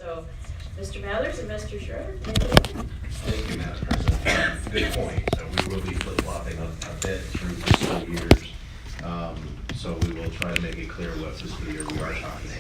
So, Mr. Mathers and Mr. Schroeder, take it away. Thank you, Madam President. Good point. So we will be flip-flopping a bit through fiscal years. So we will try to make it clear what fiscal year we are talking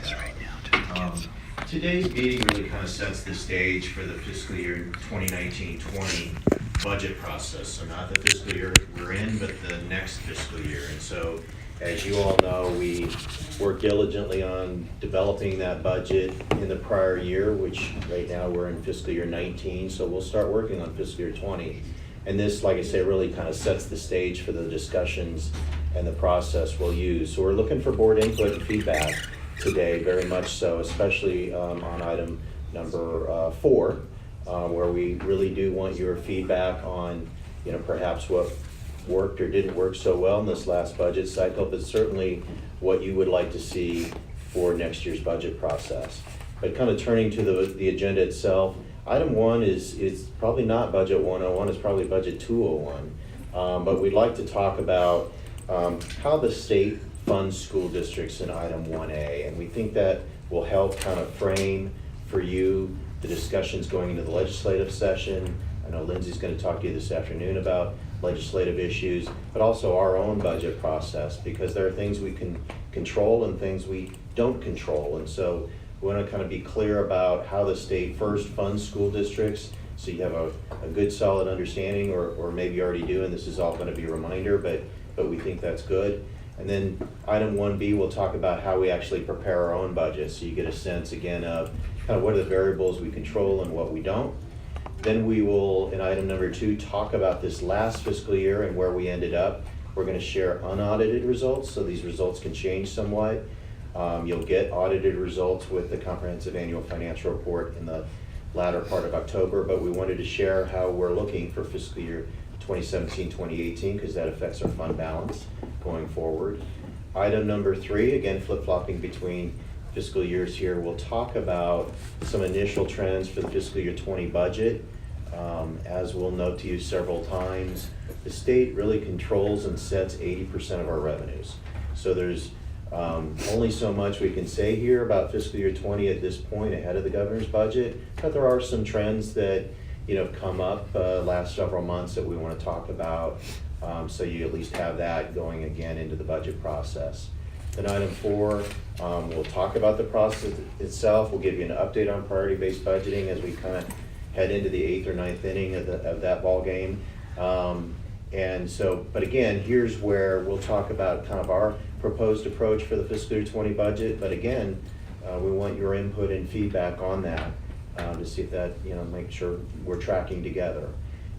about. Today's meeting really kind of sets the stage for the fiscal year 2019-20 budget process. So not the fiscal year we're in, but the next fiscal year. And so, as you all know, we worked diligently on developing that budget in the prior year, which right now we're in fiscal year 19, so we'll start working on fiscal year 20. And this, like I say, really kind of sets the stage for the discussions and the process we'll use. So we're looking for board input and feedback today, very much so, especially on item number 4, where we really do want your feedback on, perhaps what worked or didn't work so well in this last budget cycle, but certainly what you would like to see for next year's budget process. But kind of turning to the agenda itself, item 1 is probably not budget 101, it's probably budget 201. But we'd like to talk about how the state funds school districts in item 1A, and we think that will help kind of frame for you the discussions going into the legislative session. I know Lindsay's going to talk to you this afternoon about legislative issues, but also our own budget process, because there are things we can control and things we don't control. And so we want to kind of be clear about how the state first funds school districts, so you have a good solid understanding, or maybe you already do, and this is all going to be a reminder, but we think that's good. And then item 1B, we'll talk about how we actually prepare our own budget, so you get a sense again of kind of what are the variables we control and what we don't. Then we will, in item number 2, talk about this last fiscal year and where we ended up. We're going to share unaudited results, so these results can change somewhat. You'll get audited results with the comprehensive annual financial report in the latter part of October, but we wanted to share how we're looking for fiscal year 2017-2018, because that affects our fund balance going forward. Item number 3, again, flip-flopping between fiscal years here, we'll talk about some initial trends for the fiscal year 20 budget. As we'll note to you several times, the state really controls and sets 80% of our revenues. So there's only so much we can say here about fiscal year 20 at this point ahead of the governor's budget, but there are some trends that come up last several months that we want to talk about, so you at least have that going again into the budget process. Then item 4, we'll talk about the process itself. We'll give you an update on priority-based budgeting as we kind of head into the 8th or 9th inning of that ball game. And so, but again, here's where we'll talk about kind of our proposed approach for the fiscal year 20 budget. But again, we want your input and feedback on that to see if that, make sure we're tracking together.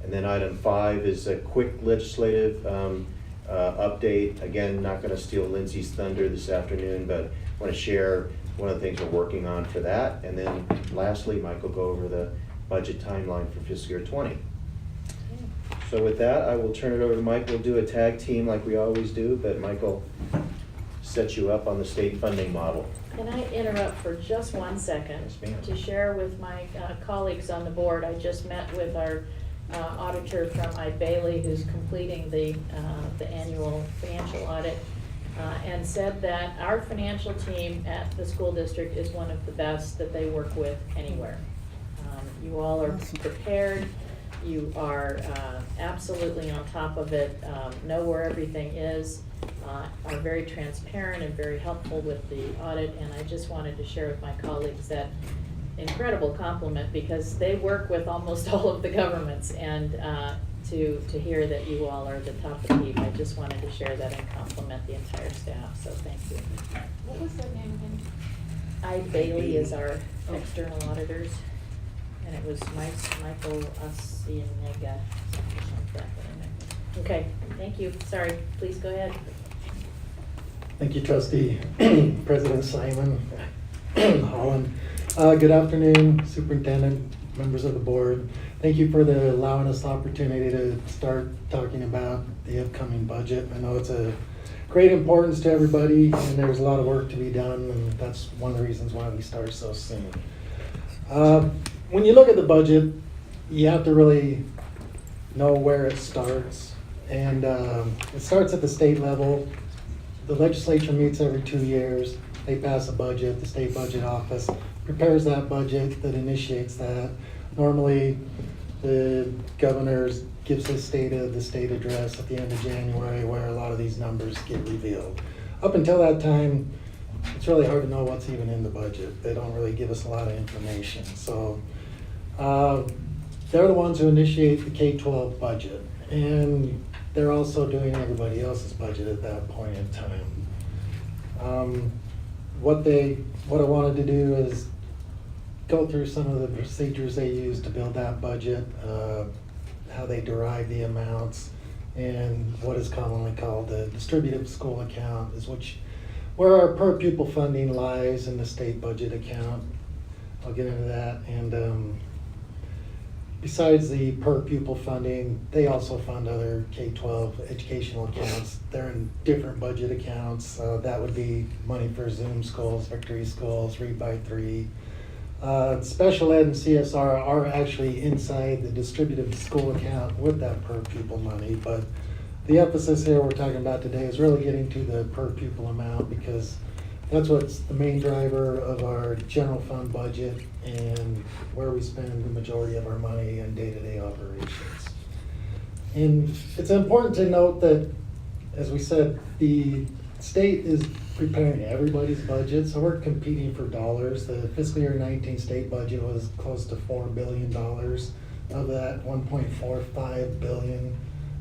And then item 5 is a quick legislative update. Again, not going to steal Lindsay's thunder this afternoon, but want to share one of the things we're working on for that. And then lastly, Mike will go over the budget timeline for fiscal year 20. So with that, I will turn it over to Mike. We'll do a tag team like we always do, but Mike will set you up on the state funding model. Can I interrupt for just 1 second Yes, ma'am. to share with my colleagues on the board? I just met with our auditor from Eide Bailey, who's completing the annual financial audit, and said that our financial team at the school district is one of the best that they work with anywhere. You all are prepared. You are absolutely on top of it, know where everything is, are very transparent and very helpful with the audit, and I just wanted to share with my colleagues that incredible compliment, because they work with almost all of the governments, and to hear that you all are the top of the heap, I just wanted to share that and compliment the entire staff, so thank you. What was their name again? Eide Bailey is our external auditors, and it was Michael Asienega, something like that. Okay, thank you. Sorry, please go ahead. Thank you, Trustee President Simon Holland. Good afternoon, Superintendent, members of the board. Thank you for allowing us the opportunity to start talking about the upcoming budget. I know it's a great importance to everybody, and there's a lot of work to be done, and that's one of the reasons why we start so soon. When you look at the budget, you have to really know where it starts. And it starts at the state level. The legislature meets every 2 years. They pass a budget, the state budget office prepares that budget, that initiates that. Normally, the governor gives his the state address at the end of January where a lot of these numbers get revealed. Up until that time, it's really hard to know what's even in the budget. They don't really give us a lot of information. So they're the ones who initiate the K-12 budget. And they're also doing everybody else's budget at that point in time. What I wanted to do is go through some of the procedures they use to build that budget, how they derive the amounts, and what is commonly called the distributive school account, where our per pupil funding lies in the state budget account. I'll get into that. And besides the per pupil funding, they also fund other K-12 educational accounts. They're in different budget accounts. That would be money for Zoom schools, Victory schools, Read by 3. Special ed and CSR are actually inside the distributive school account with that per pupil money, but the emphasis here we're talking about today is really getting to the per pupil amount, because that's what's the main driver of our general fund budget and where we spend the majority of our money in day-to-day operations. And it's important to note that, as we said, the state is preparing everybody's budget, so we're competing for dollars. The fiscal year 19 state budget was close to $4 billion. Of that, $1.45 billion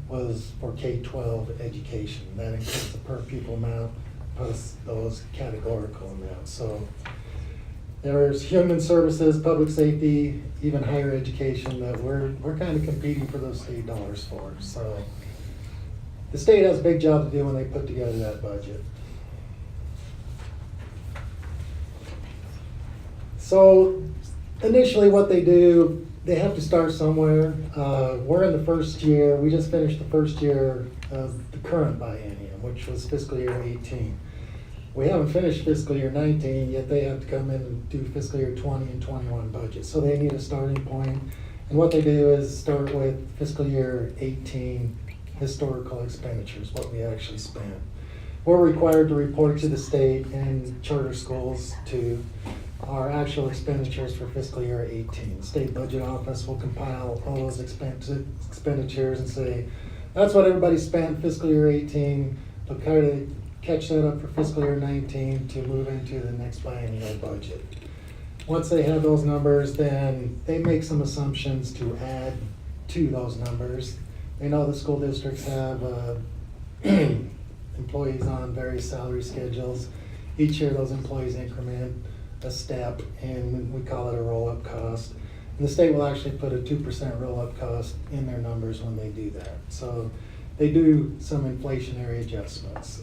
was for K-12 education. That includes the per pupil amount plus those categorical amounts. So there's human services, public safety, even higher education that we're kind of competing for those state dollars for. So the state has a big job to do when they put together that budget. So initially what they do, they have to start somewhere. We're in the first year. We just finished the first year of the current biennium, which was fiscal year 18. We haven't finished fiscal year 19, yet they have to come in and do fiscal year 20 and 21 budgets. So they need a starting point. And what they do is start with fiscal year 18 historical expenditures, what we actually spent. We're required to report to the state and charter schools to our actual expenditures for fiscal year 18. The State Budget Office will compile all those expenditures and say, that's what everybody spent fiscal year 18. They'll kind of catch that up for fiscal year 19 to move into the next biennial budget. Once they have those numbers, then they make some assumptions to add to those numbers. They know the school districts have employees on various salary schedules. Each year those employees increment a step, and we call it a roll-up cost. And the state will actually put a 2% roll-up cost in their numbers when they do that. So they do some inflationary adjustments.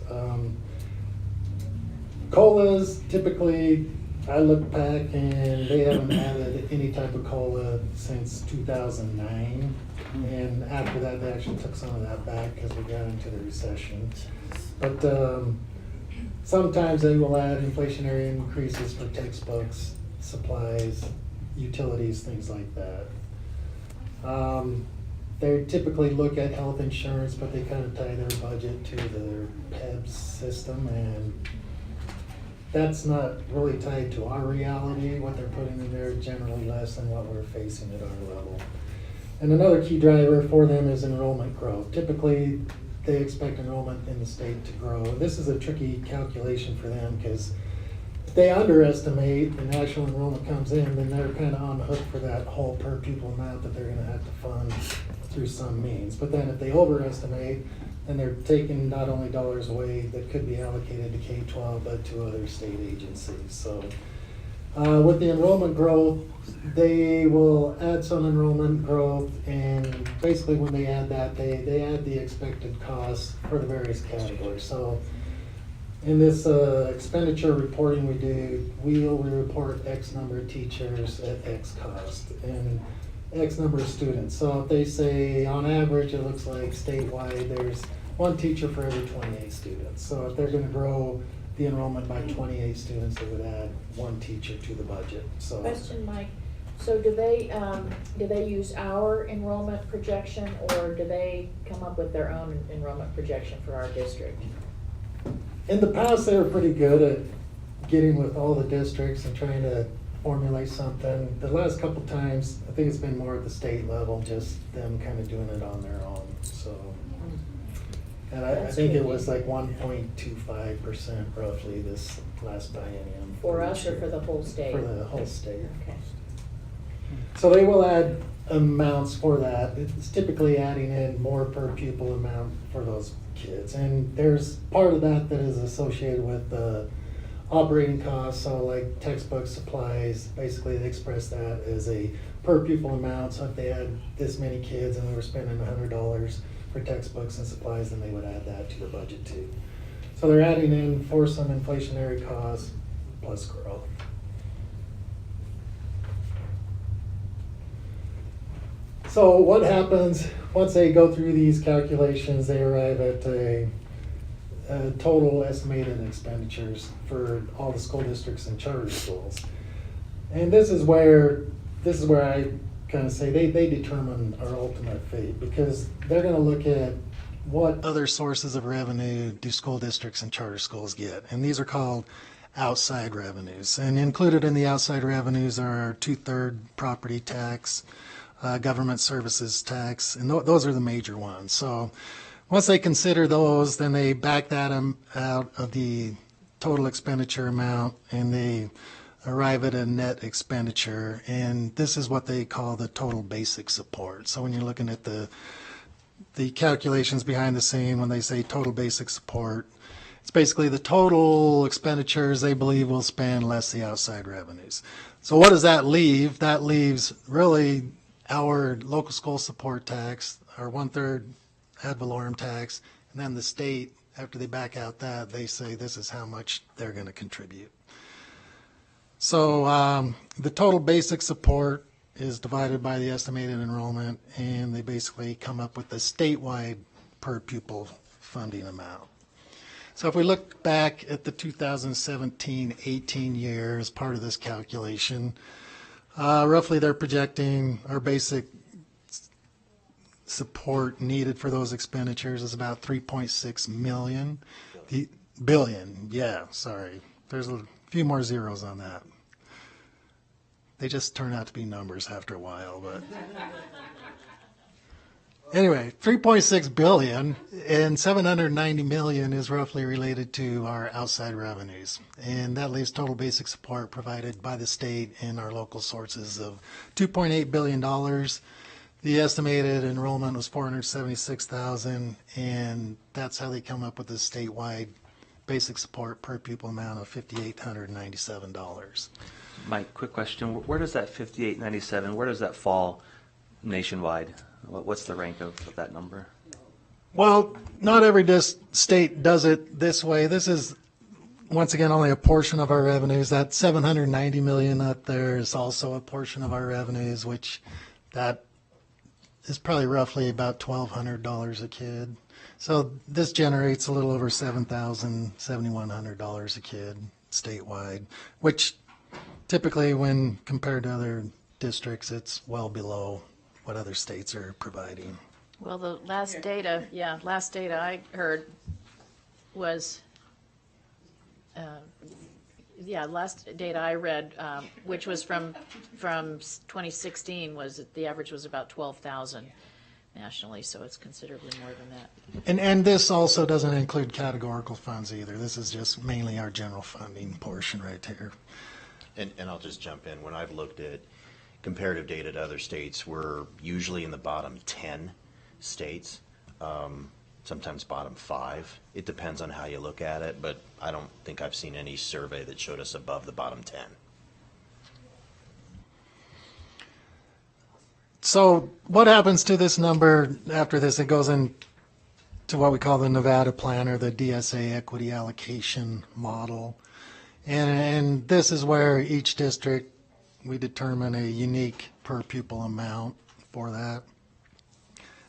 COLAs, typically, I look back and they haven't added any type of COLA since 2009. And after that, they actually took some of that back because we got into the recession. But sometimes they will add inflationary increases for textbooks, supplies, utilities, things like that. They typically look at health insurance, but they kind of tie their budget to their PEBS system, and that's not really tied to our reality. What they're putting in there is generally less than what we're facing at our level. And another key driver for them is enrollment growth. Typically, they expect enrollment in the state to grow. This is a tricky calculation for them because if they underestimate and actual enrollment comes in, then they're kind of on the hook for that whole per pupil amount that they're going to have to fund through some means. But then if they overestimate, then they're taking not only dollars away that could be allocated to K-12, but to other state agencies. So with the enrollment growth, they will add some enrollment growth, and basically when they add that, they add the expected costs for the various categories. So in this expenditure reporting we do, we report X number of teachers at X cost and X number of students. So if they say on average it looks like statewide there's one teacher for every 28 students. So if they're going to grow the enrollment by 28 students, they would add one teacher to the budget. So Question, Mike. So do they use our enrollment projection, or do they come up with their own enrollment projection for our district? in the past, they were pretty good at getting with all the districts and trying to formulate something. The last couple times, I think it's been more at the state level, just them kind of doing it on their own, so. And I That's think it good. was like 1.25% roughly this last biennium. For each us or year. for the whole state? For the whole state. Okay. So they will add amounts for that. It's typically adding in more per pupil amount for those kids. And there's part of that that is associated with the operating costs, so like textbooks, supplies, basically they express that as a per pupil amount. So if they had this many kids and we were spending $100 for textbooks and supplies, then they would add that to the budget too. So they're adding in for some inflationary costs plus growth. So what happens, once they go through these calculations, they arrive at a total estimated expenditures for all the school districts and charter schools. And this is where I kind of say they determine our ultimate fate, because they're gonna look at what other sources of revenue do school districts and charter schools get. And these are called outside revenues. And included in the outside revenues are 2/3 property tax, government services tax, and those are the major ones. So once they consider those, then they back that out of the total expenditure amount, and they arrive at a net expenditure. And this is what they call the total basic support. So when you're looking at the calculations behind the scene, when they say total basic support, it's basically the total expenditures they believe will spend less the outside revenues. So what does that leave? That leaves really our local school support tax, our 1/3 ad valorem tax, and then the state, after they back out that, they say this is how much they're going to contribute. So the total basic support is divided by the estimated enrollment, and they basically come up with the statewide per pupil funding amount. So if we look back at the 2017-18 year as part of this calculation, roughly they're projecting our basic support needed for those expenditures is about 3.6 million. Billion, yeah, sorry. There's a few more zeros on that. They just turn out to be numbers after a while, but anyway, 3.6 billion and 790 million is roughly related to our outside revenues. And that leaves total basic support provided by the state and our local sources of $2.8 billion. The estimated enrollment was 476,000, and that's how they come up with the statewide basic support per pupil amount of $5,897. Mike, quick question. Where does that 5897, where does that fall nationwide? What's the rank of that number? Well, not every state does it this way. This is, once again, only a portion of our revenues. That 790 million up there is also a portion of our revenues, which that is probably roughly about $1,200 a kid. So this generates a little over $7,000, $7,100 a kid statewide, which typically when compared to other districts, it's well below what other states are providing. Well, the last data I heard was, last data I read, which was from 2016, was that the average was about 12,000 nationally, so it's considerably more than that. And this also doesn't include categorical funds either. This is just mainly our general funding portion right here. And I'll just jump in. When I've looked at comparative data to other states, we're usually in the bottom 10 states, sometimes bottom 5. It depends on how you look at it, but I don't think I've seen any survey that showed us above the bottom 10. So what happens to this number after this? It goes into what we call the Nevada Plan, or the DSA equity allocation model. And this is where each district, we determine a unique per pupil amount for that.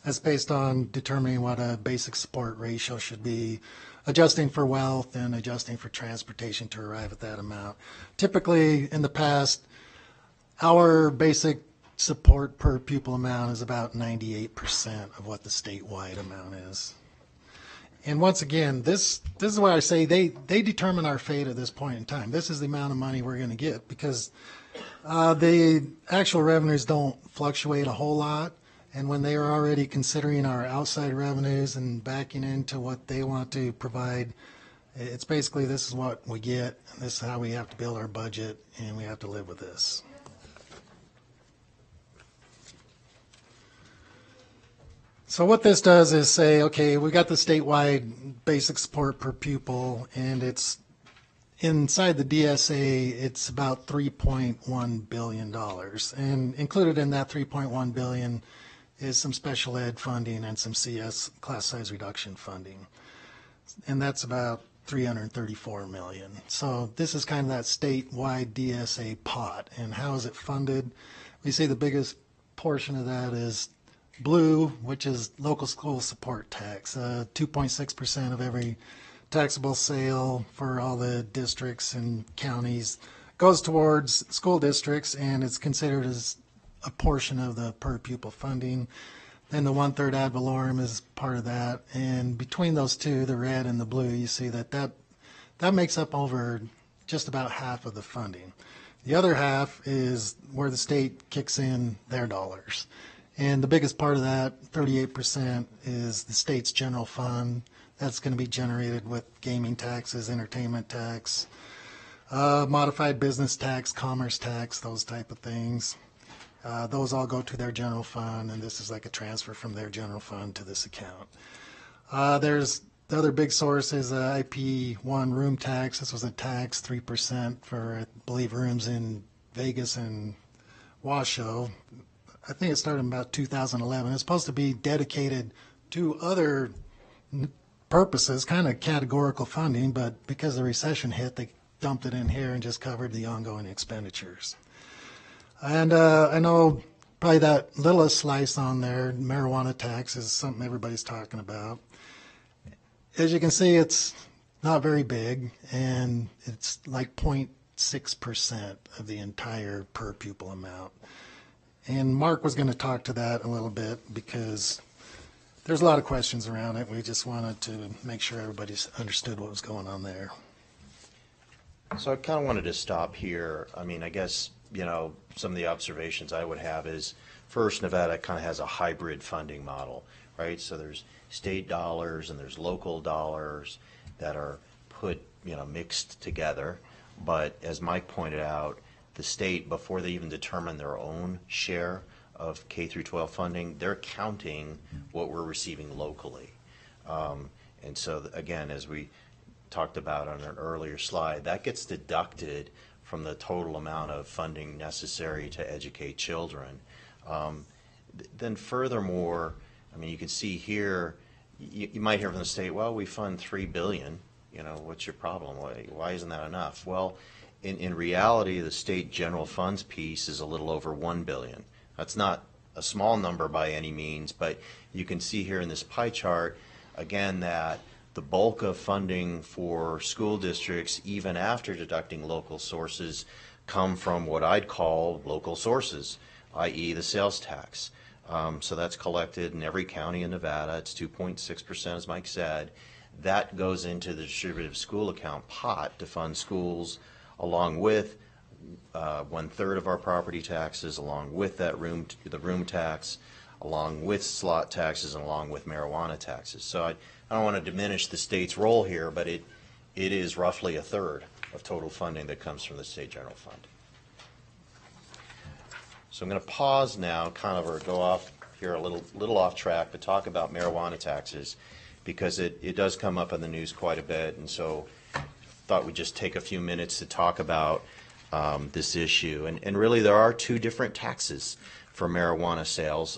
That's based on determining what a basic support ratio should be, adjusting for wealth and adjusting for transportation to arrive at that amount. Typically, in the past, our basic support per pupil amount is about 98% of what the statewide amount is. And once again, this is why I say they determine our fate at this point in time. This is the amount of money we're going to get, because The actual revenues don't fluctuate a whole lot, and when they are already considering our outside revenues and backing into what they want to provide, it's basically this is what we get, and this is how we have to build our budget, and we have to live with this. So what this does is say, okay, we got the statewide basic support per pupil, and it's inside the DSA, it's about $3.1 billion. And included in that $3.1 billion is some special ed funding and some CS class size reduction funding. And that's about $334 million. So this is kind of that statewide DSA pot. And how is it funded? We see the biggest portion of that is blue, which is local school support tax, 2.6% of every taxable sale for all the districts and counties goes towards school districts, and it's considered as a portion of the per pupil funding. Then the 1/3 ad valorem is part of that, and between those two, the red and the blue, you see that makes up over just about half of the funding. The other half is where the state kicks in their dollars. And the biggest part of that, 38%, is the state's general fund. That's going to be generated with gaming taxes, entertainment tax, modified business tax, commerce tax, those type of things. Those all go to their general fund, and this is like a transfer from their general fund to this account. There's the other big source is IP1 room tax. This was a tax, 3% for, I believe, rooms in Vegas and Washoe. I think it started in about 2011. It's supposed to be dedicated to other purposes, kind of categorical funding, but because the recession hit, they dumped it in here and just covered the ongoing expenditures. And I know probably that littlest slice on there, marijuana tax, is something everybody's talking about. As you can see, it's not very big, and it's like 0.6% of the entire per pupil amount. And Mark was going to talk to that a little bit because there's a lot of questions around it. We just wanted to make sure everybody understood what was going on there. So I kind of wanted to stop here. I mean, I guess, you know, some of the observations I would have is, first, Nevada kind of has a hybrid funding model, right? So there's state dollars and there's local dollars that are put, you know, mixed together. But as Mike pointed out, the state, before they even determine their own share of K through 12 funding, they're counting what we're receiving locally. And so, again, as we talked about on an earlier slide, that gets deducted from the total amount of funding necessary to educate children. Then furthermore, I mean, you can see here, you might hear from the state, well, we fund $3 billion. You know, what's your problem? Why isn't that enough? Well, in reality, the state general funds piece is a little over $1 billion. That's not a small number by any means, but you can see here in this pie chart, again, that the bulk of funding for school districts, even after deducting local sources, come from what I'd call local sources, i.e. the sales tax. So that's collected in every county in Nevada. It's 2.6%, as Mike said. That goes into the distributive school account pot to fund schools, along with 1/3 of our property taxes, along with that the room tax, along with slot taxes, and along with marijuana taxes. So I don't want to diminish the state's role here, but it is roughly 1/3 of total funding that comes from the state general fund. So I'm going to pause now, kind of, or go off here a little off track, but talk about marijuana taxes, because it does come up in the news quite a bit, and so thought we'd just take a few minutes to talk about this issue. And really, there are two different taxes for marijuana sales.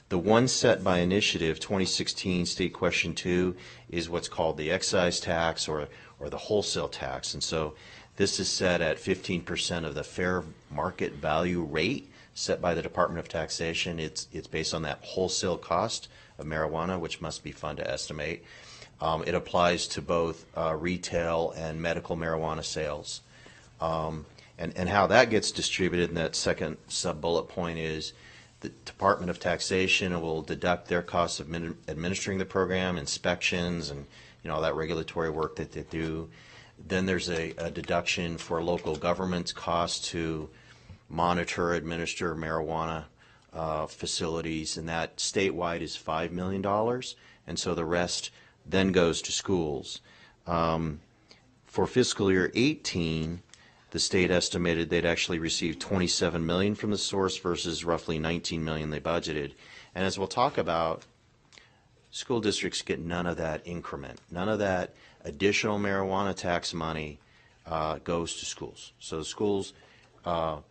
The one set by initiative, 2016 State Question 2, is what's called the excise tax or the wholesale tax. And so this is set at 15% of the fair market value rate set by the Department of Taxation. It's based on that wholesale cost of marijuana, which must be fun to estimate. It applies to both retail and medical marijuana sales. And how that gets distributed in that second sub-bullet point is the Department of Taxation will deduct their costs of administering the program, inspections, and all that regulatory work that they do. Then there's a deduction for local government's cost to monitor, administer marijuana facilities, and that statewide is $5 million, and so the rest then goes to schools. For fiscal year 18, the state estimated they'd actually receive $27 million from the source versus roughly $19 million they budgeted. And as we'll talk about, school districts get none of that increment. None of that additional marijuana tax money goes to schools. So schools, well,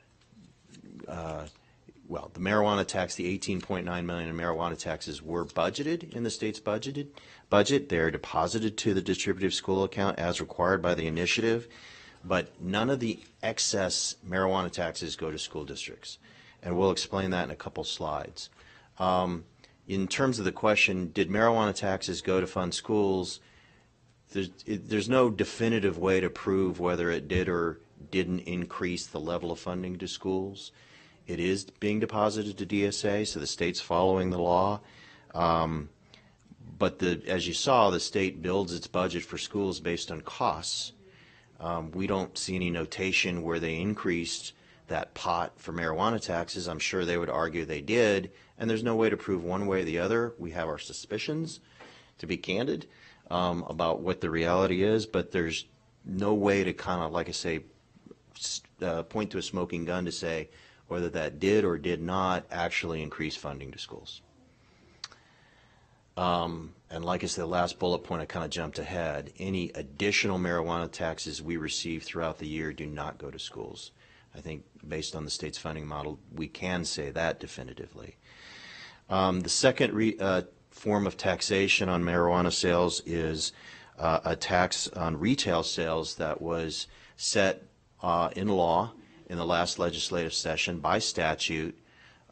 the marijuana tax, the $18.9 million in marijuana taxes were budgeted in the state's budget. They're deposited to the distributive school account as required by the initiative, but none of the excess marijuana taxes go to school districts. And we'll explain that in a couple slides. In terms of the question, did marijuana taxes go to fund schools? There's no definitive way to prove whether it did or didn't increase the level of funding to schools. It is being deposited to DSA, so the state's following the law. But as you saw, the state builds its budget for schools based on costs. We don't see any notation where they increased that pot for marijuana taxes. I'm sure they would argue they did, and there's no way to prove one way or the other. We have our suspicions, to be candid, about what the reality is, but there's no way to kind of, like I say, point to a smoking gun to say whether that did or did not actually increase funding to schools. And like I said, the last bullet point, I kind of jumped ahead. Any additional marijuana taxes we receive throughout the year do not go to schools. I think based on the state's funding model, we can say that definitively. The second form of taxation on marijuana sales is a tax on retail sales that was set in law in the last legislative session by statute.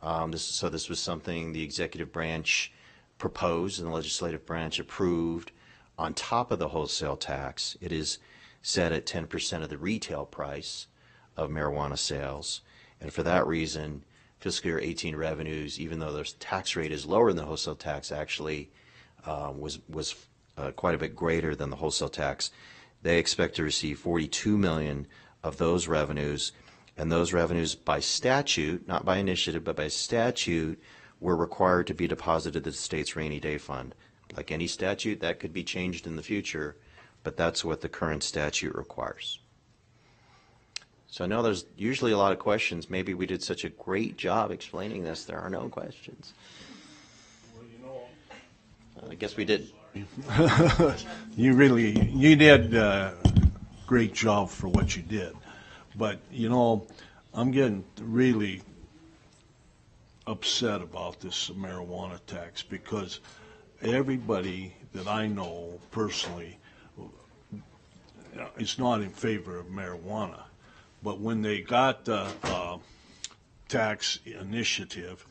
So this was something the executive branch proposed and the legislative branch approved on top of the wholesale tax. It is set at 10% of the retail price of marijuana sales. And for that reason, fiscal year 18 revenues, even though the tax rate is lower than the wholesale tax, actually was quite a bit greater than the wholesale tax. They expect to receive $42 million of those revenues, and those revenues by statute, not by initiative, but by statute, were required to be deposited to the state's rainy day fund. Like any statute, that could be changed in the future, but that's what the current statute requires. So I know there's usually a lot of questions. Maybe we did such a great job explaining this, there are no questions. I guess we did. You did a great job for what you did. But, you know, I'm getting really upset about this marijuana tax because everybody that I know personally is not in favor of marijuana. But when they got the tax initiative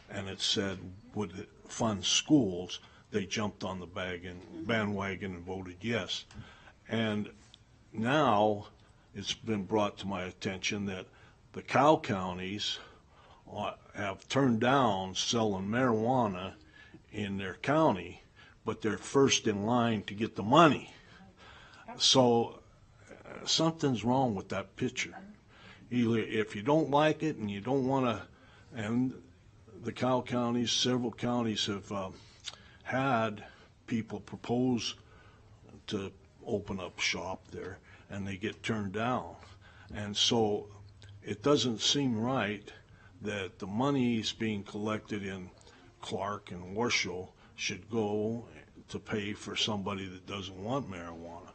and it said would it fund schools, they jumped on the bandwagon and voted yes. And now it's been brought to my attention that the cow counties have turned down selling marijuana in their county, but they're first in line to get the money. So something's wrong with that picture. Either if you don't like it and you don't want to, and the cow counties, several counties have had people propose to open up shop there, and they get turned down. And so it doesn't seem right that the monies being collected in Clark and Washoe should go to pay for somebody that doesn't want marijuana.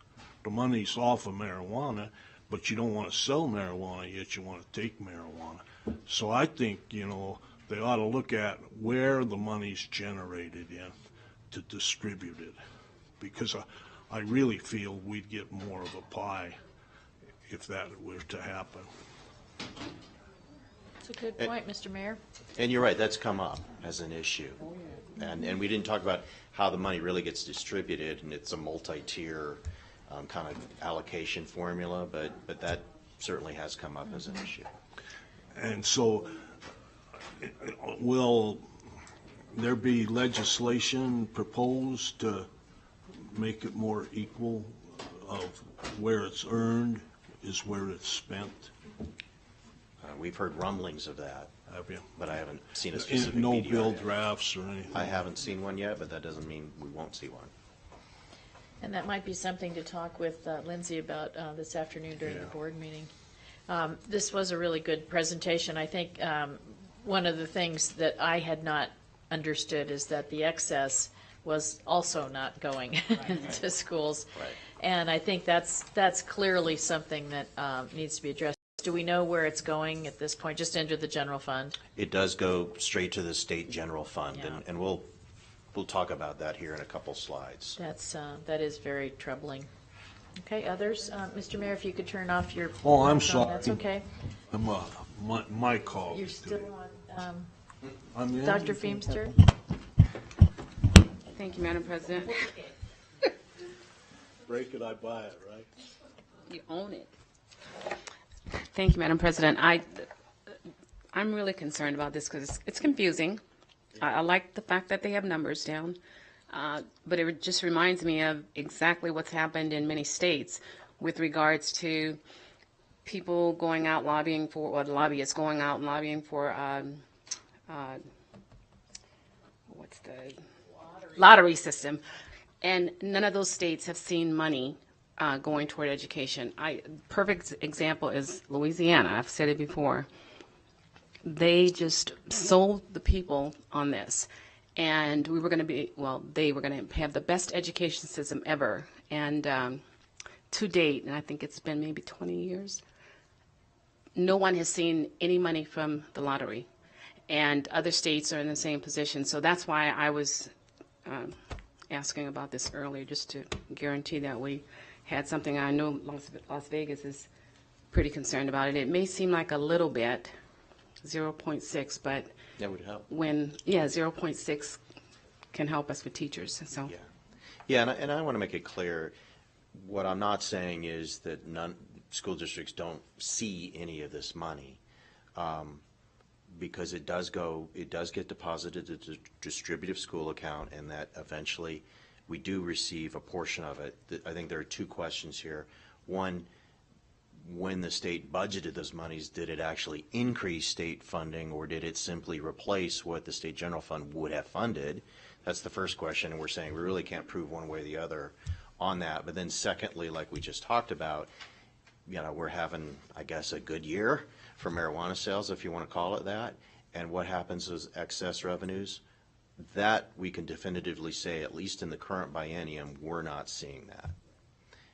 The money's off of marijuana, but you don't want to sell marijuana, yet you want to take marijuana. So I think, you know, they ought to look at where the money's generated in to distribute it. Because I really feel we'd get more of a pie if that were to happen. That's a good point, Mr. Mayor. And you're right, that's come up as an issue. And we didn't talk about how the money really gets distributed, and it's a multi-tier kind of allocation formula, but that certainly has come up as an issue. And so will there be legislation proposed to make it more equal of where it's earned is where it's spent? we've heard rumblings of that, Have you? but I haven't seen a specific No BDR bill yet. drafts or anything? I haven't seen one yet, but that doesn't mean we won't see one. And that might be something to talk with Lindsay about this afternoon during the Yeah. board meeting. This was a really good presentation. I think one of the things that I had not understood is that the excess was also not going to schools. Right. And I think that's clearly something that needs to be addressed. Do we know where it's going at this point? Just into the general fund? It does go straight to the state general fund, Yeah. and we'll talk about that here in a couple slides. That is very troubling. Okay, others? Mr. Mayor, if you could turn off your. Oh, I'm microphone, sorry. That's okay. My call. You're still on. I'm in. Dr. Feemster? Thank you, Madam President. Break it, I buy it, right? You own it. Thank you, Madam President. I'm really concerned about this because it's confusing. I like the fact that they have numbers down, but it just reminds me of exactly what's happened in many states with regards to people going out lobbying for, or lobbyists going out and lobbying for, what's the lottery system, and none of those states have seen money going toward education. Perfect example is Louisiana. I've said it before. They just sold the people on this, and we were going to be, well, they were going to have the best education system ever, and to date, and I think it's been maybe 20 years, no one has seen any money from the lottery, and other states are in the same position. So that's why I was asking about this earlier, just to guarantee that we had something. I know Las Vegas is pretty concerned about it. It may seem like a little bit, 0.6, but That would help. 0.6 can help us with teachers. So Yeah. Yeah, and I want to make it clear, what I'm not saying is that school districts don't see any of this money, because it does get deposited to the distributive school account, and that eventually we do receive a portion of it. I think there are two questions here. One, when the state budgeted those monies, did it actually increase state funding, or did it simply replace what the state general fund would have funded? That's the first question, and we're saying we really can't prove one way or the other on that. But then secondly, like we just talked about, we're having, I guess, a good year for marijuana sales, if you want to call it that. And what happens is excess revenues, that we can definitively say, at least in the current biennium, we're not seeing that.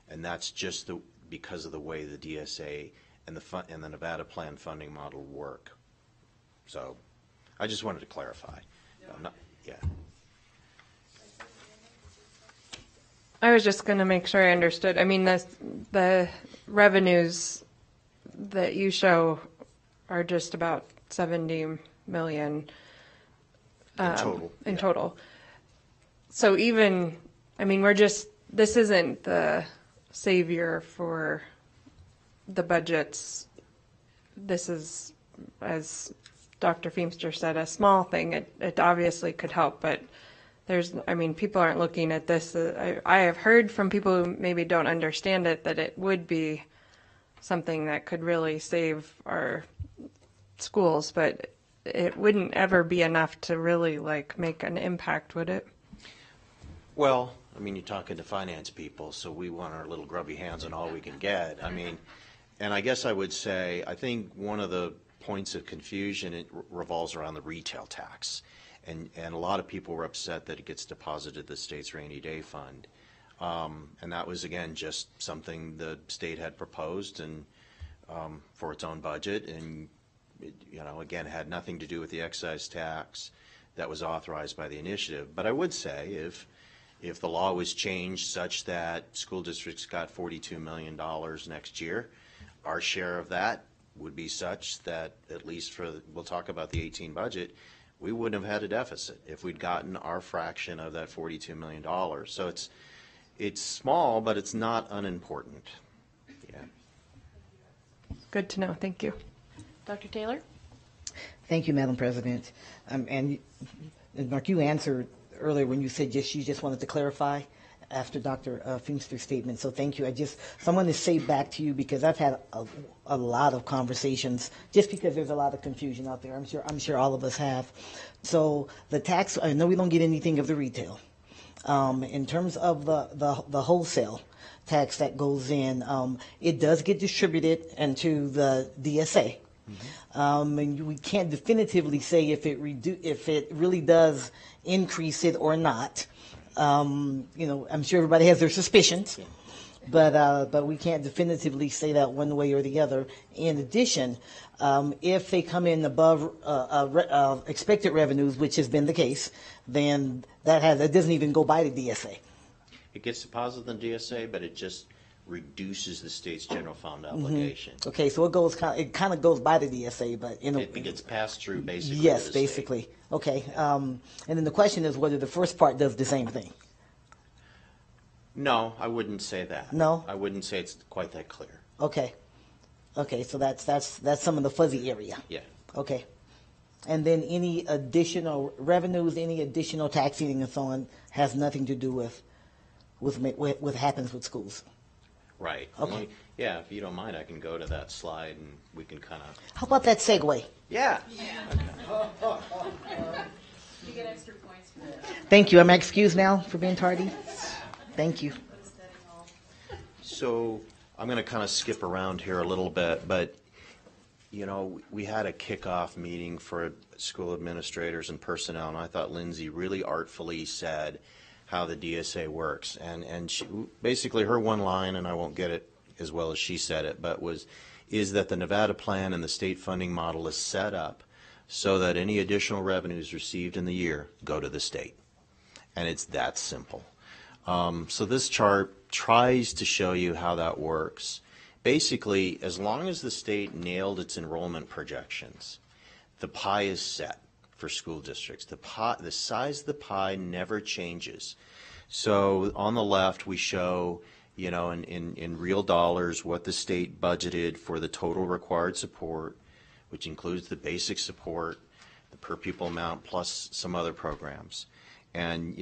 And that's just because of the way the DSA and the Nevada Plan funding model work. So I just wanted to clarify. Yeah. I was just going to make sure I understood. I mean, the revenues that you show are just about 70 million Total. in Yeah. total. So even, I mean, this isn't the savior for the budgets. This is, as Dr. Feemster said, a small thing. It obviously could help, but people aren't looking at this. I have heard from people who maybe don't understand it that it would be something that could really save our schools, but it wouldn't ever be enough to really make an impact, would it? Well, you're talking to finance people, so we want our little grubby hands on all we can get. And I guess I would say, I think one of the points of confusion, it revolves around the retail tax. And a lot of people were upset that it gets deposited to the state's rainy day fund. And that was, again, just something the state had proposed and for its own budget. And, again, had nothing to do with the excise tax that was authorized by the initiative. But I would say if the law was changed such that school districts got $42 million next year, our share of that would be such that, at least we'll talk about the 18 budget, we wouldn't have had a deficit if we'd gotten our fraction of that $42 million. So it's small, but it's not unimportant. Yeah. Good to know. Thank you. Dr. Taylor? Thank you, Madam President. And Mark, you answered earlier when you said you just wanted to clarify. after Dr. Feimster's statement, so thank you. So I want to say back to you, because I've had a lot of conversations, just because there's a lot of confusion out there. I'm sure all of us have. So the tax, I know we don't get anything of the retail. In terms of the wholesale tax that goes in, it does get distributed into the DSA. And we can't definitively say if it really does increase it or not. I'm sure everybody has their suspicions, but we can't definitively say that one way or the other. In addition, if they come in above expected revenues, which has been the case, then that doesn't even go by the DSA. It gets deposited in the DSA, but it just reduces the state's general fund obligation. Okay, so it kind of goes by the DSA, but It gets passed through basically. yes, to the state. basically. Okay, and then the question is whether the first part does the same thing. No, I wouldn't say that. No? I wouldn't say it's quite that clear. Okay, so that's some of the fuzzy area. Yeah. Okay, and then any additional revenues, any additional taxing and so on has nothing to do with what happens with schools. Right. Okay. Yeah, if you don't mind, I can go to that slide and we can kind of. How about that segue? Yeah. You get extra points for that. Thank you. Am I excused now for being tardy? Thank you. So I'm going to kind of skip around here a little bit, but we had a kickoff meeting for school administrators and personnel, and I thought Lindsay really artfully said how the DSA works, and she, basically her one line, and I won't get it as well as she said it, but is that the Nevada plan and the state funding model is set up so that any additional revenues received in the year go to the state, and it's that simple. So this chart tries to show you how that works. Basically, as long as the state nailed its enrollment projections, the pie is set for school districts. The size of the pie never changes. So on the left, we show, in real dollars, what the state budgeted for the total required support, which includes the basic support, the per pupil amount, plus some other programs. And,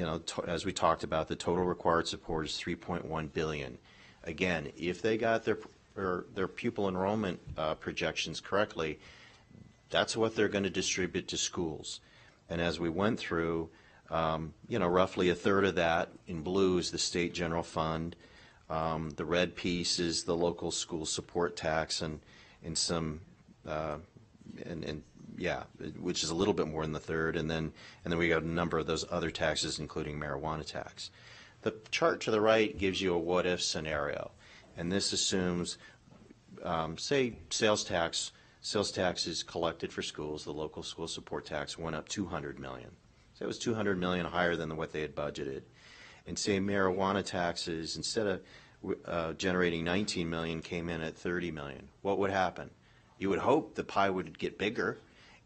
as we talked about, the total required support is $3.1 billion. Again, if they got their pupil enrollment projections correctly, that's what they're going to distribute to schools. And as we went through, roughly a third of that in blue is the state general fund. The red piece is the local school support tax, and which is a little bit more in the third. And then we got a number of those other taxes, including marijuana tax. The chart to the right gives you a what-if scenario, and this assumes, say, sales tax is collected for schools, the local school support tax went up $200 million. So it was $200 million higher than what they had budgeted. And say marijuana taxes, instead of generating $19 million, came in at $30 million. What would happen? You would hope the pie would get bigger,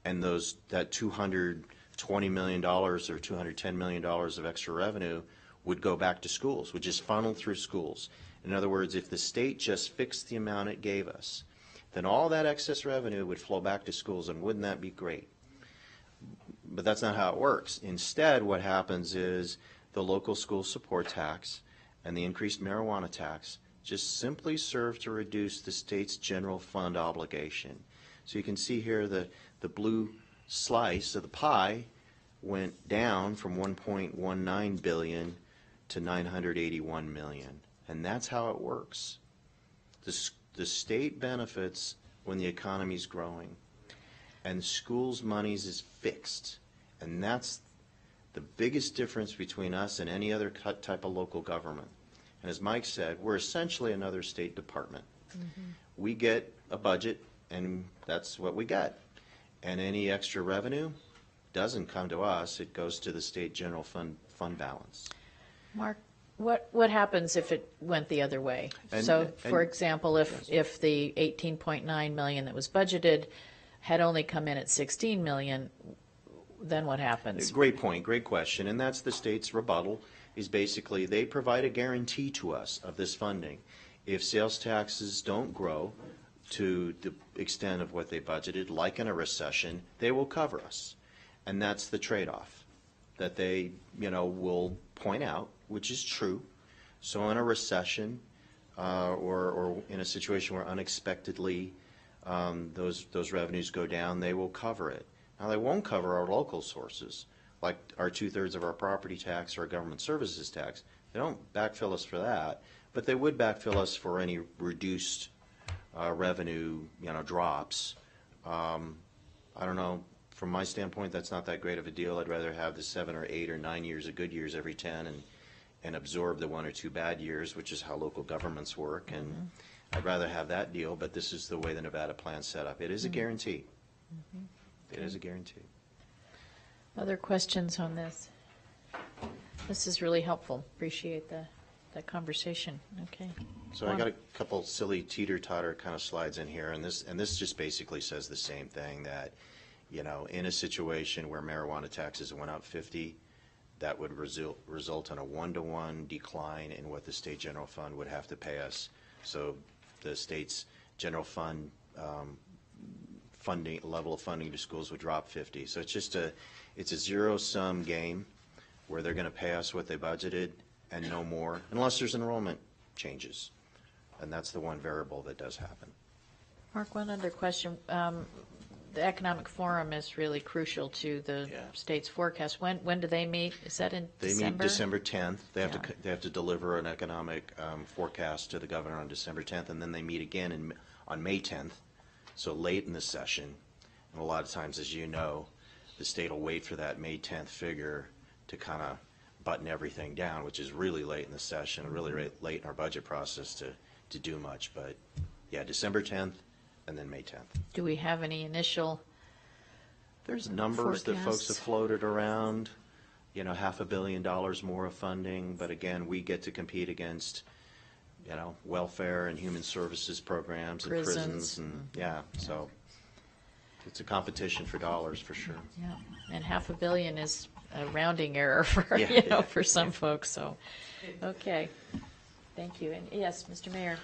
and that $220 million or $210 million of extra revenue would go back to schools, would just funnel through schools. In other words, if the state just fixed the amount it gave us, then all that excess revenue would flow back to schools, and wouldn't that be great? But that's not how it works. Instead, what happens is the local school support tax and the increased marijuana tax just simply serve to reduce the state's general fund obligation. So you can see here the blue slice of the pie went down from $1.19 billion to $981 million. And that's how it works. The state benefits when the economy's growing, and schools' monies is fixed. And that's the biggest difference between us and any other type of local government. And as Mike said, we're essentially another state department. Mm-hmm. We get a budget, and that's what we get. And any extra revenue doesn't come to us, it goes to the state general fund balance. Mark, what happens if it went the other way? For example, if the 18.9 million that was budgeted had only come in at 16 million, then what happens? Great point, great question. And that's the state's rebuttal, is basically they provide a guarantee to us of this funding. If sales taxes don't grow to the extent of what they budgeted, like in a recession, they will cover us. And that's the trade-off that they, will point out, which is true. So in a recession, or in a situation where unexpectedly those revenues go down, they will cover it. Now, they won't cover our local sources, like our 2/3 of our property tax or our government services tax. They don't backfill us for that, but they would backfill us for any reduced revenue, drops. I don't know. From my standpoint, that's not that great of a deal. I'd rather have the 7 or 8 or 9 years of good years every 10 and absorb the 1 or 2 bad years, which is how local governments work. And I'd rather have that deal, but this is the way the Nevada plan's set up. It is a guarantee. It is a guarantee. Other questions on this? This is really helpful. Appreciate that conversation. Okay. So I got a couple silly teeter-totter kind of slides in here, and this just basically says the same thing, that, in a situation where marijuana taxes went up 50, that would result in a 1-to-1 decline in what the state general fund would have to pay us. So the state's general fund level of funding to schools would drop 50. So it's a zero-sum game where they're going to pay us what they budgeted and no more, unless there's enrollment changes. And that's the one variable that does happen. Mark, one other question. The Economic Forum is really crucial to the state's forecast. When do they meet? Is that in They December? meet December 10th. They have to deliver an economic forecast to the governor on December 10th, and then they meet again on May 10th, so late in the session. And a lot of times, as you know, the state will wait for that May 10th figure to kind of button everything down, which is really late in the session, really late in our budget process to do much. But yeah, December 10th and then May 10th. Do we have any initial? There's numbers that folks have forecasts? floated around, $500 million more of funding, but again, we get to compete against, welfare and human services programs and prisons and, so it's a competition for dollars for sure. Yeah, and $500 million is a rounding error for, for some folks, so, okay. Thank you. And yes, Mr. Mayor.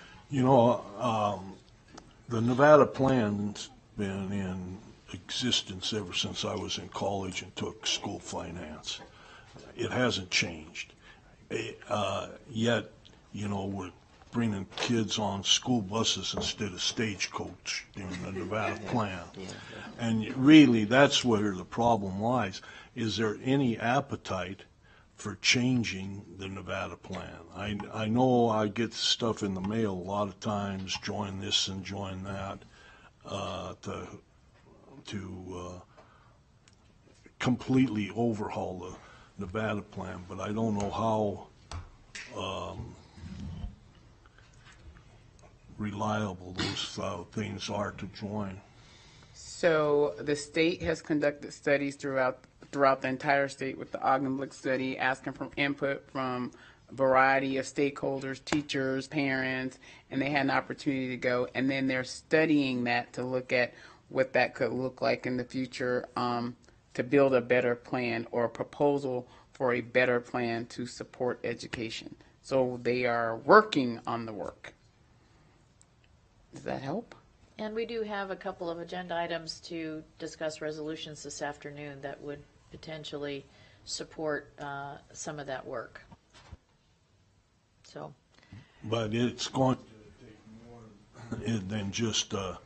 The Nevada plan's been in existence ever since I was in college and took school finance. It hasn't changed. Yet, we're bringing kids on school buses instead of stagecoach in the Nevada plan. And really, that's where the problem lies. Is there any appetite for changing the Nevada plan? I know I get stuff in the mail a lot of times, join this and join that, to completely overhaul the Nevada plan, but I don't know how reliable those things are to join. So the state has conducted studies throughout the entire state with the Ogden study, asking for input from a variety of stakeholders, teachers, parents, and they had an opportunity to go. And then they're studying that to look at what that could look like in the future, to build a better plan or a proposal for a better plan to support education. So they are working on the work. Does that help? And we do have a couple of agenda items to discuss resolutions this afternoon that would potentially support some of that work. So. But it's going to take more than just 7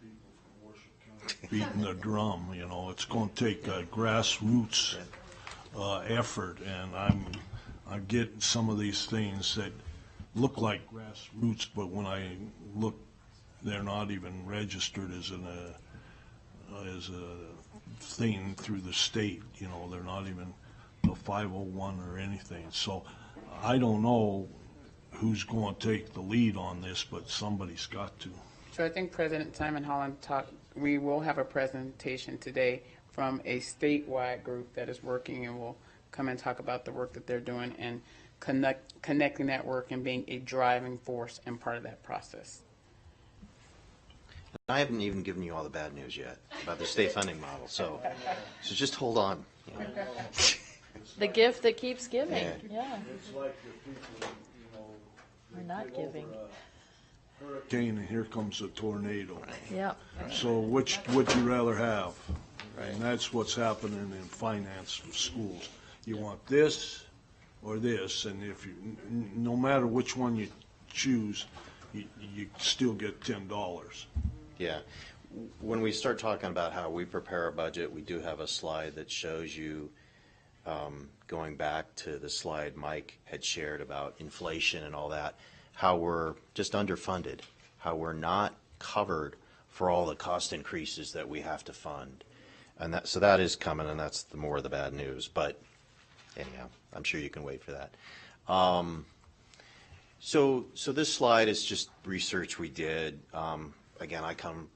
people from Washoe County beating the drum. It's going to take a grassroots effort, and I'm getting some of these things that look like grassroots, but when I look, they're not even registered as a thing through the state. They're not even a 501 or anything. So I don't know who's going to take the lead on this, but somebody's got to. So I think President Simon Holland we will have a presentation today from a statewide group that is working, and will come and talk about the work that they're doing and connecting that work and being a driving force and part of that process. I haven't even given you all the bad news yet about the state funding model, so just hold on. The gift that keeps giving. Yeah. It's like the people, We're not giving. hurricane and here comes a tornado. Yeah. So which would you rather have? And that's what's happening in finance for schools. You want this or this, and if you, no matter which one you choose, you still get $10. Yeah. When we start talking about how we prepare a budget, we do have a slide that shows you, going back to the slide Mike had shared about inflation and all that, how we're just underfunded, how we're not covered for all the cost increases that we have to fund. And that, so that is coming, and that's the more of the bad news. But anyhow, I'm sure you can wait for that. So this slide is just research we did. Again, I come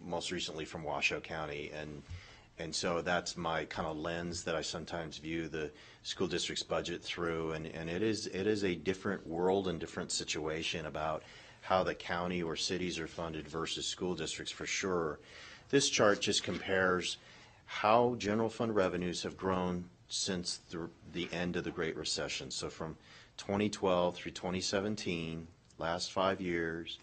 most recently from Washoe County, and so that's my kind of lens that I sometimes view the school district's budget through, and it is a different world and different situation about how the county or cities are funded versus school districts for sure. This chart just compares how general fund revenues have grown since the end of the Great Recession. So from 2012 through 2017, last 5 years,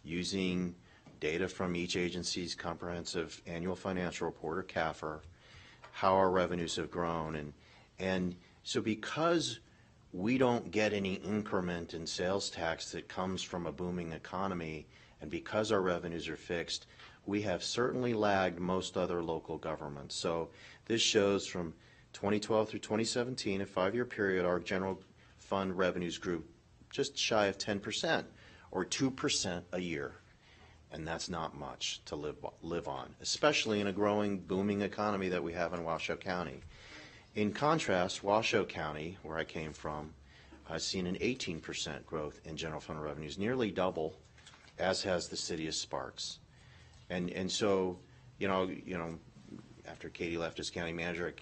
using data from each agency's comprehensive annual financial report, or CAFR, how our revenues have grown. And so because we don't get any increment in sales tax that comes from a booming economy, and because our revenues are fixed, we have certainly lagged most other local governments. So this shows from 2012 through 2017, a 5-year period, our general fund revenues grew just shy of 10%, or 2% a year. And that's not much to live on, especially in a growing, booming economy that we have in Washoe County. In contrast, Washoe County, where I came from, has seen an 18% growth in general fund revenues, nearly double, as has the city of Sparks. And so, you know, after Katie left as county manager,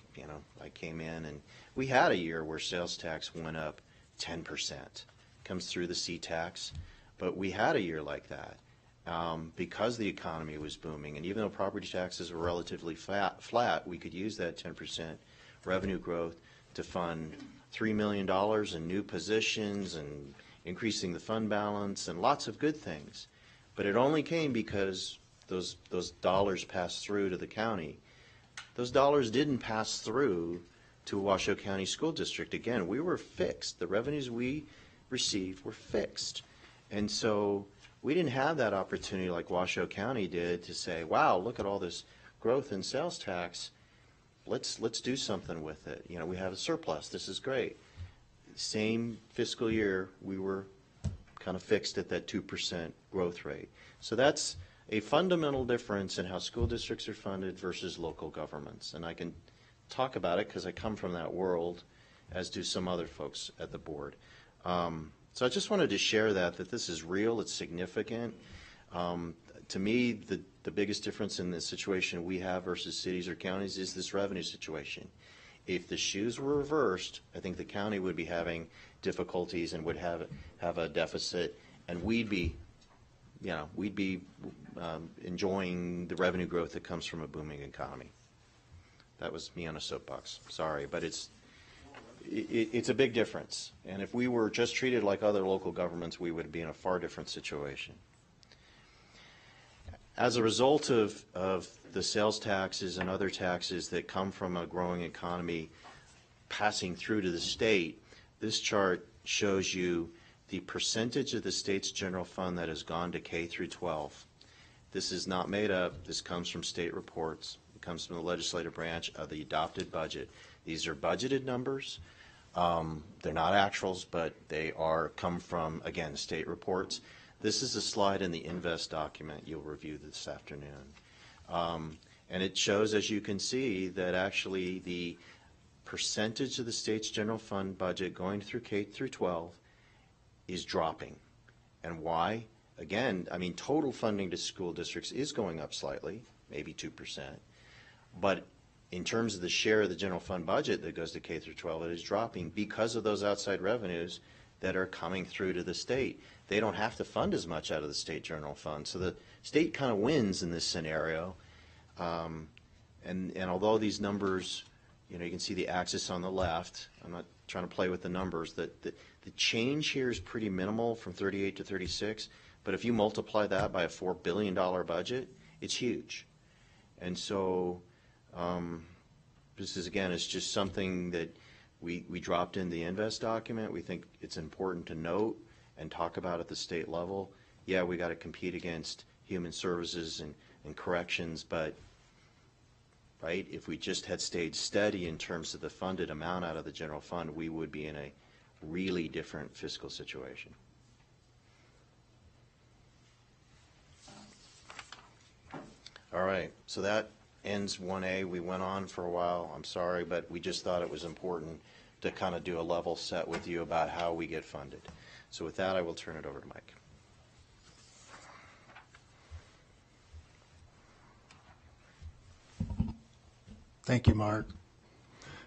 I came in, and we had a year where sales tax went up 10%. Comes through the C-tax, but we had a year like that. Because the economy was booming, and even though property taxes were relatively flat, we could use that 10% revenue growth to fund $3 million in new positions and increasing the fund balance and lots of good things. But it only came because those dollars passed through to the county. Those dollars didn't pass through to Washoe County School District. Again, we were fixed. The revenues we received were fixed. And so we didn't have that opportunity like Washoe County did to say, wow, look at all this growth in sales tax. Let's do something with it. We have a surplus. This is great. Same fiscal year, we were kind of fixed at that 2% growth rate. So that's a fundamental difference in how school districts are funded versus local governments. And I can talk about it because I come from that world, as do some other folks at the board. So I just wanted to share that this is real, it's significant. To me, the biggest difference in the situation we have versus cities or counties is this revenue situation. If the shoes were reversed, I think the county would be having difficulties and would have a deficit, and we'd be enjoying the revenue growth that comes from a booming economy. That was me on a soapbox. Sorry, but it's a big difference. And if we were just treated like other local governments, we would be in a far different situation. As a result of the sales taxes and other taxes that come from a growing economy passing through to the state, this chart shows you the percentage of the state's general fund that has gone to K through 12. This is not made up. This comes from state reports. It comes from the legislative branch of the adopted budget. These are budgeted numbers. They're not actuals, but they come from, again, state reports. This is a slide in the Invest document you'll review this afternoon. And it shows, as you can see, that actually the percentage of the state's general fund budget going through K through 12 is dropping. And why? Again, total funding to school districts is going up slightly, maybe 2%. But in terms of the share of the general fund budget that goes to K through 12, it is dropping because of those outside revenues that are coming through to the state. They don't have to fund as much out of the state general fund. So the state kind of wins in this scenario. And although these numbers, you can see the axis on the left. I'm not trying to play with the numbers. The change here is pretty minimal from 38 to 36. But if you multiply that by a $4 billion budget, it's huge. And so this is, again, it's just something that We dropped in the Invest document. We think it's important to note and talk about at the state level. Yeah, we got to compete against human services and corrections, but right, if we just had stayed steady in terms of the funded amount out of the general fund, we would be in a really different fiscal situation. All right, so that ends 1A. We went on for a while, I'm sorry, but we just thought it was important to kind of do a level set with you about how we get funded. So with that, I will turn it over to Mike. Thank you, Mark.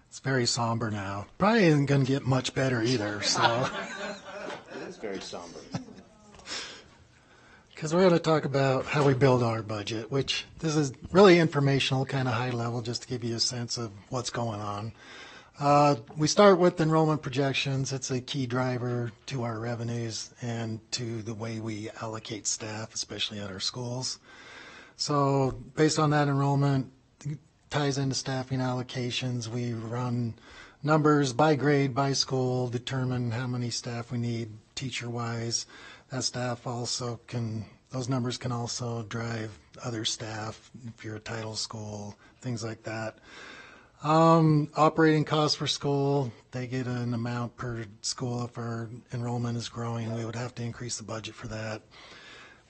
It's very somber now. Probably isn't going to get much better either, so. It is very somber. Because we're going to talk about how we build our budget, which this is really informational, kind of high level, just to give you a sense of what's going on. We start with enrollment projections. It's a key driver to our revenues and to the way we allocate staff, especially at our schools. So based on that enrollment, ties into staffing allocations. We run numbers by grade, by school, determine how many staff we need teacher-wise. That staff also those numbers can also drive other staff if you're a title school, things like that. Operating costs for school, they get an amount per school. If our enrollment is growing, we would have to increase the budget for that.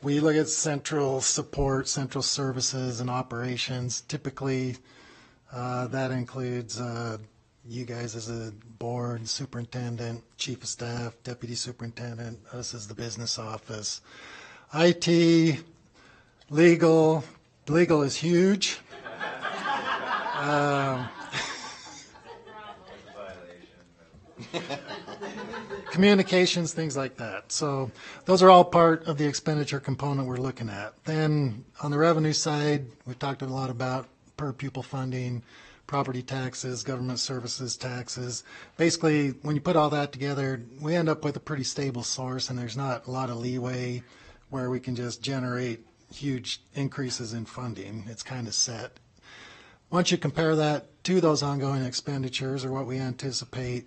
We look at central support, central services and operations. Typically, that includes you guys as a board, superintendent, chief of staff, deputy superintendent, us as the business office. IT, legal is huge. Communications, things like that. So those are all part of the expenditure component we're looking at. Then on the revenue side, we've talked a lot about per pupil funding, property taxes, government services taxes. Basically, when you put all that together, we end up with a pretty stable source, and there's not a lot of leeway where we can just generate huge increases in funding. It's kind of set. Once you compare that to those ongoing expenditures or what we anticipate,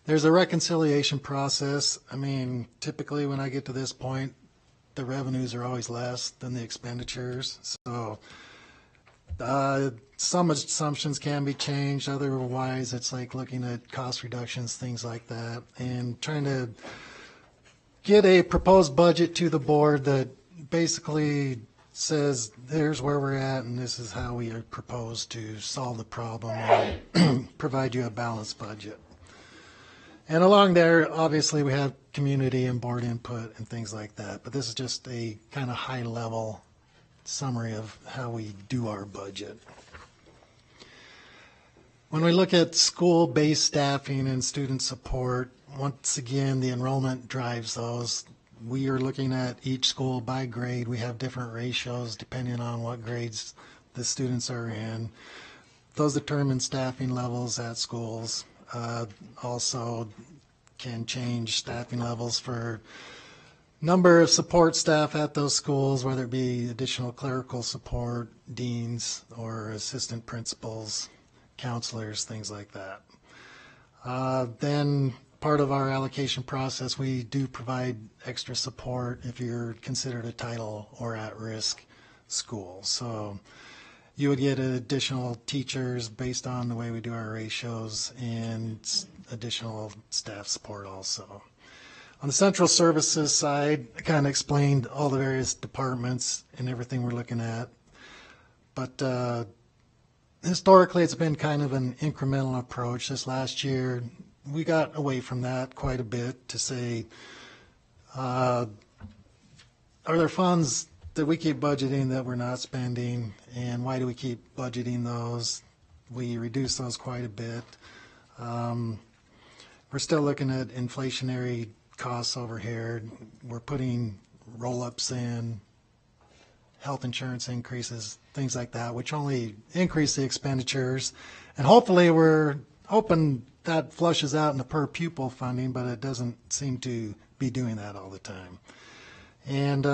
there's a reconciliation process. I mean, typically when I get to this point, the revenues are always less than the expenditures. So some assumptions can be changed. Otherwise, it's like looking at cost reductions, things like that, and trying to get a proposed budget to the board that basically says, here's where we're at, and this is how we propose to solve the problem and provide you a balanced budget. And along there, obviously, we have community and board input and things like that, but this is just a kind of high-level summary of how we do our budget. When we look at school-based staffing and student support, once again, the enrollment drives those. We are looking at each school by grade. We have different ratios depending on what grades the students are in. Those determine staffing levels at schools. Also can change staffing levels for number of support staff at those schools, whether it be additional clerical support, deans, or assistant principals, counselors, things like that. Then part of our allocation process, we do provide extra support if you're considered a title or at-risk school. So you would get additional teachers based on the way we do our ratios and additional staff support also. On the central services side, I kind of explained all the various departments and everything we're looking at. But historically, it's been kind of an incremental approach. This last year, we got away from that quite a bit to say, are there funds that we keep budgeting that we're not spending, and why do we keep budgeting those? We reduce those quite a bit. We're still looking at inflationary costs over here. We're putting roll-ups in, health insurance increases, things like that, which only increase the expenditures. And hopefully we're hoping that flushes out in the per pupil funding, but it doesn't seem to be doing that all the time. And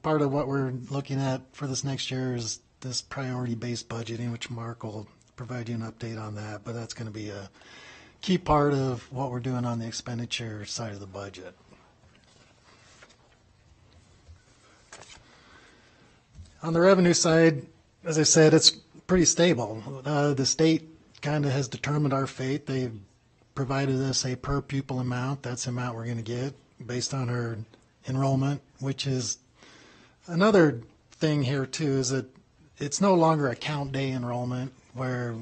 part of what we're looking at for this next year is this priority-based budgeting, which Mark will provide you an update on that, but that's going to be a key part of what we're doing on the expenditure side of the budget. On the revenue side, as I said, it's pretty stable. The state kind of has determined our fate. They've provided us a per pupil amount. That's the amount we're going to get based on our enrollment, which is another thing here too, is that it's no longer a count day enrollment where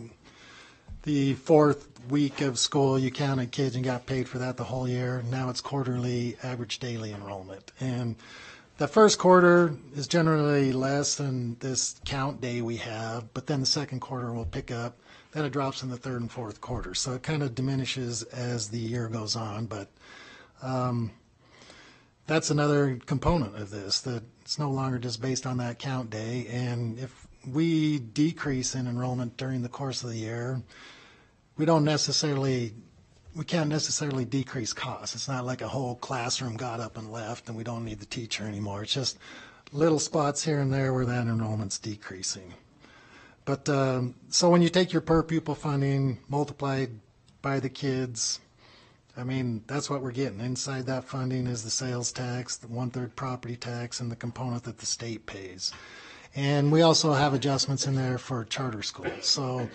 the fourth week of school you counted kids and got paid for that the whole year. Now it's quarterly average daily enrollment. And the first quarter is generally less than this count day we have, but then the second quarter will pick up. Then it drops in the third and fourth quarter. So it kind of diminishes as the year goes on, but that's another component of this, that it's no longer just based on that count day. And if we decrease in enrollment during the course of the year, we can't necessarily decrease costs. It's not like a whole classroom got up and left and we don't need the teacher anymore. It's just little spots here and there where that enrollment's decreasing. But so when you take your per pupil funding multiplied by the kids, I mean, that's what we're getting. Inside that funding is the sales tax, the 1/3 property tax, and the component that the state pays. And we also have adjustments in there for charter schools. So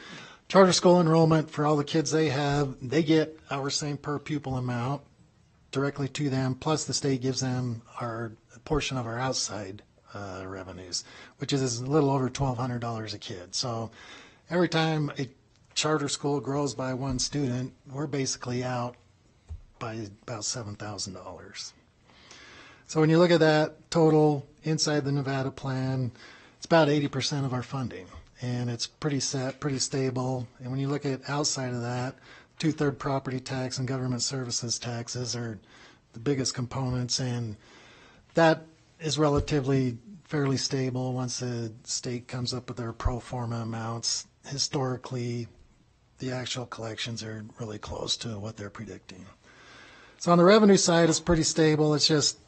charter school enrollment, for all the kids they have, they get our same per pupil amount directly to them, plus the state gives them a portion of our outside revenues, which is a little over $1,200 a kid. So every time a charter school grows by one student, we're basically out by about $7,000. So when you look at that total inside the Nevada plan, it's about 80% of our funding, and it's pretty set, pretty stable. And when you look at outside of that, 2/3 property tax and government services taxes are the biggest components, and that is relatively fairly stable once the state comes up with their pro forma amounts. Historically, the actual collections are really close to what they're predicting. So on the revenue side, it's pretty stable. It's just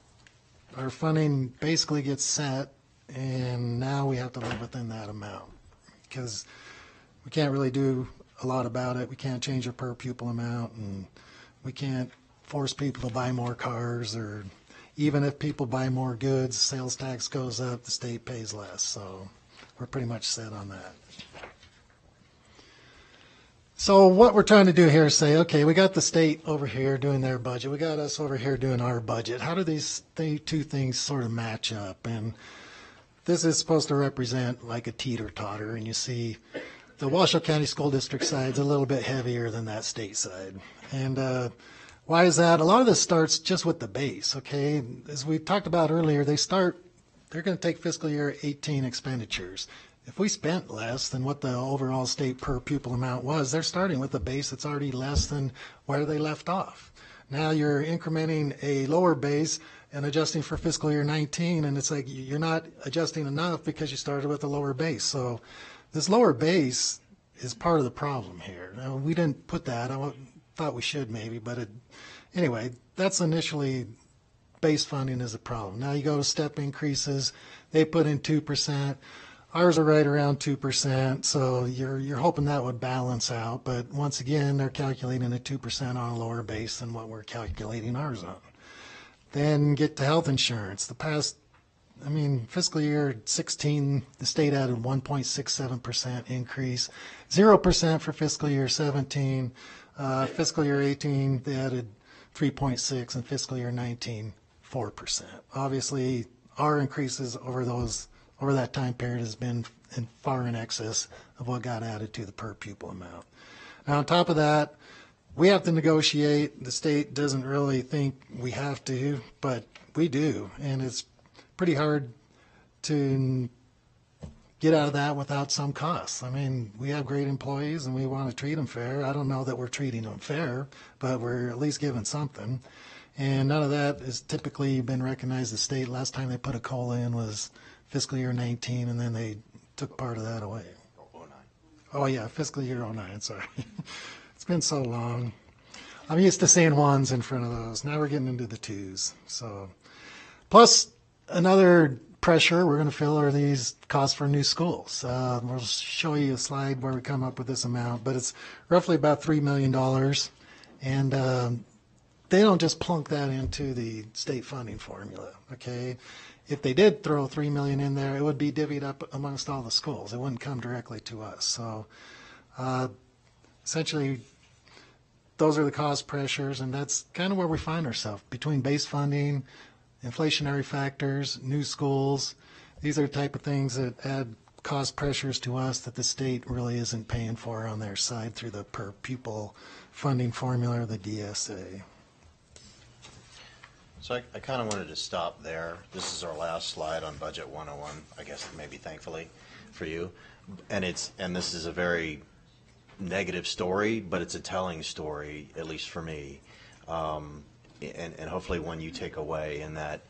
our funding basically gets set, and now we have to live within that amount because we can't really do a lot about it. We can't change our per pupil amount, and we can't force people to buy more cars, or even if people buy more goods, sales tax goes up, the state pays less. So we're pretty much set on that. So what we're trying to do here is say, okay, we got the state over here doing their budget. We got us over here doing our budget. How do these two things sort of match up? And this is supposed to represent like a teeter-totter, and you see the Washoe County School District side is a little bit heavier than that state side. And why is that? A lot of this starts just with the base, okay? As we talked about earlier, they're going to take fiscal year 18 expenditures. If we spent less than what the overall state per pupil amount was, they're starting with a base that's already less than where they left off. Now you're incrementing a lower base and adjusting for fiscal year 19, and it's like you're not adjusting enough because you started with a lower base. So this lower base is part of the problem here. Now, we didn't put that. I thought we should maybe, but anyway, that's initially base funding is a problem. Now you go to step increases. They put in 2%. Ours are right around 2%, so you're hoping that would balance out. But once again, they're calculating a 2% on a lower base than what we're calculating ours on. Then get to health insurance. Fiscal year 16, the state added 1.67% increase, 0% for fiscal year 17. Fiscal year 18, they added 3.6, and fiscal year 19, 4%. Obviously, our increases over that time period has been far in excess of what got added to the per pupil amount. Now, on top of that, we have to negotiate. The state doesn't really think we have to, but we do, and it's pretty hard to get out of that without some costs. I mean, we have great employees and we want to treat them fair. I don't know that we're treating them fair, but we're at least giving something. And none of that has typically been recognized. The state, last time they put a COLA in was fiscal year 19, and then they took part of that away. Oh yeah, fiscal year 09, sorry. It's been so long. I'm used to seeing ones in front of those. Now we're getting into the twos. So, plus another pressure we're going to feel are these costs for new schools. We'll show you a slide where we come up with this amount, but it's roughly about $3 million. And they don't just plunk that into the state funding formula, okay? If they did throw 3 million in there, it would be divvied up amongst all the schools. It wouldn't come directly to us. So essentially, those are the cost pressures, and that's kind of where we find ourselves, between base funding, inflationary factors, new schools. These are the type of things that add cost pressures to us that the state really isn't paying for on their side through the per pupil funding formula or the DSA. So I kind of wanted to stop there. This is our last slide on Budget 101, I guess maybe thankfully for you. And this is a very negative story, but it's a telling story, at least for me. And hopefully one you take away, in that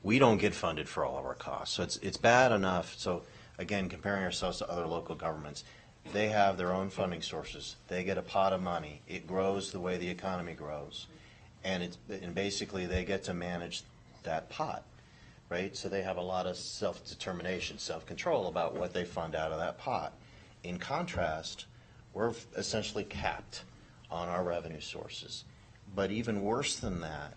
we don't get funded for all of our costs. So it's bad enough. So again, comparing ourselves to other local governments, they have their own funding sources. They get a pot of money. It grows the way the economy grows. And basically they get to manage that pot, right? So they have a lot of self-determination, self-control about what they fund out of that pot. In contrast, we're essentially capped on our revenue sources. But even worse than that,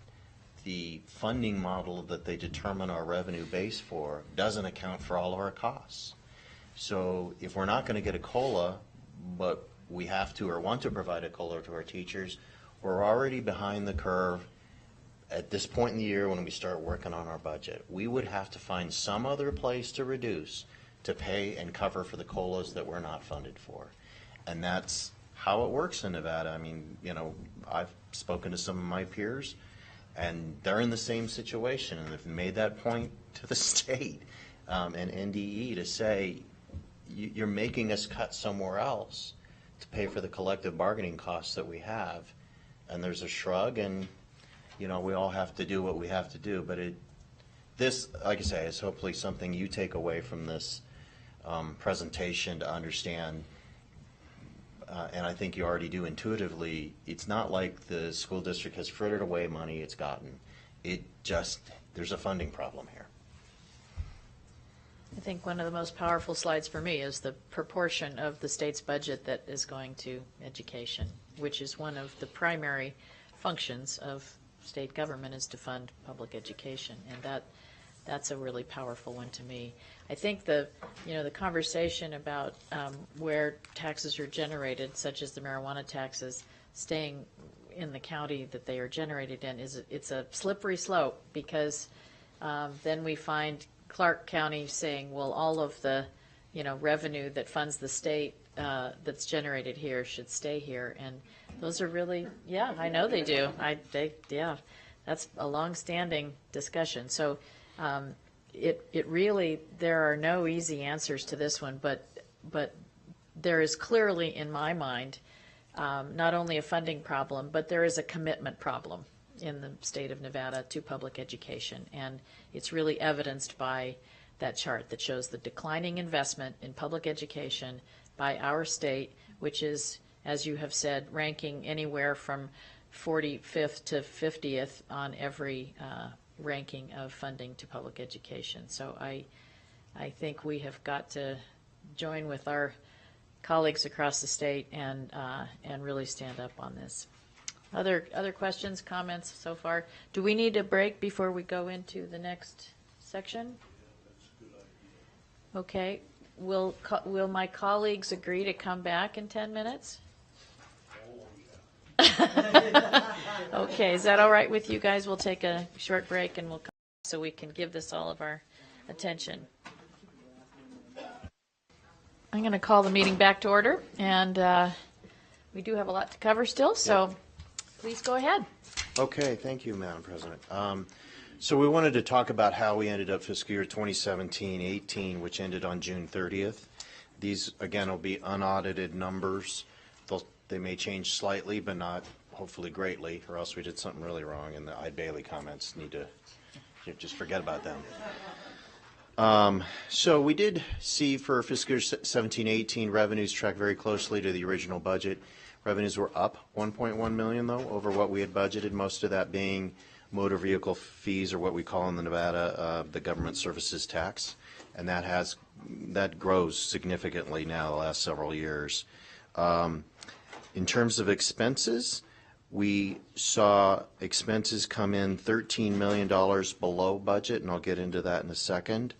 the funding model that they determine our revenue base for doesn't account for all of our costs. So if we're not going to get a COLA, but we have to or want to provide a COLA to our teachers, we're already behind the curve at this point in the year when we start working on our budget. We would have to find some other place to reduce to pay and cover for the COLAs that we're not funded for. And that's how it works in Nevada. I mean, you know, I've spoken to some of my peers, and they're in the same situation, and they've made that point to the state and NDE to say, you're making us cut somewhere else to pay for the collective bargaining costs that we have. And there's a shrug, and, you know, we all have to do what we have to do. But this, like I say, is hopefully something you take away from this presentation to understand. And I think you already do intuitively. It's not like the school district has frittered away money it's gotten. There's a funding problem here. I think one of the most powerful slides for me is the proportion of the state's budget that is going to education, which is one of the primary functions of state government, is to fund public education, and that's a really powerful one to me. I think the conversation about where taxes are generated, such as the marijuana taxes, staying in the county that they are generated in, it's a slippery slope, because then we find Clark County saying, well, all of the revenue that funds the state that's generated here should stay here, and those are really, yeah, I know they do. That's a long-standing discussion. So it really, there are no easy answers to this one, but there is clearly, in my mind, not only a funding problem, but there is a commitment problem in the state of Nevada to public education, and it's really evidenced by that chart that shows the declining investment in public education by our state, which is, as you have said, ranking anywhere from 45th to 50th on every ranking of funding to public education. So I think we have got to join with our colleagues across the state and really stand up on this. Other questions, comments so far? Do we need a break before we go into the next section? Okay. Will my colleagues agree to come back in 10 minutes? Okay, is that all right with you guys? We'll take a short break and we'll come back so we can give this all of our attention. I'm going to call the meeting back to order, and we do have a lot to cover still, so please go ahead. Okay, thank you, Madam President. So we wanted to talk about how we ended up fiscal year 2017-18, which ended on June 30th. These, again, will be unaudited numbers. They may change slightly, but not hopefully greatly, or else we did something really wrong, and the Eid-Bailey comments need to just forget about them. So we did see for fiscal year 17-18 revenues track very closely to the original budget. Revenues were up $1.1 million, though, over what we had budgeted, most of that being motor vehicle fees, or what we call in the Nevada the government services tax, and that grows significantly now the last several years. In terms of expenses, We saw expenses come in $13 million below budget, and I'll get into that in a second.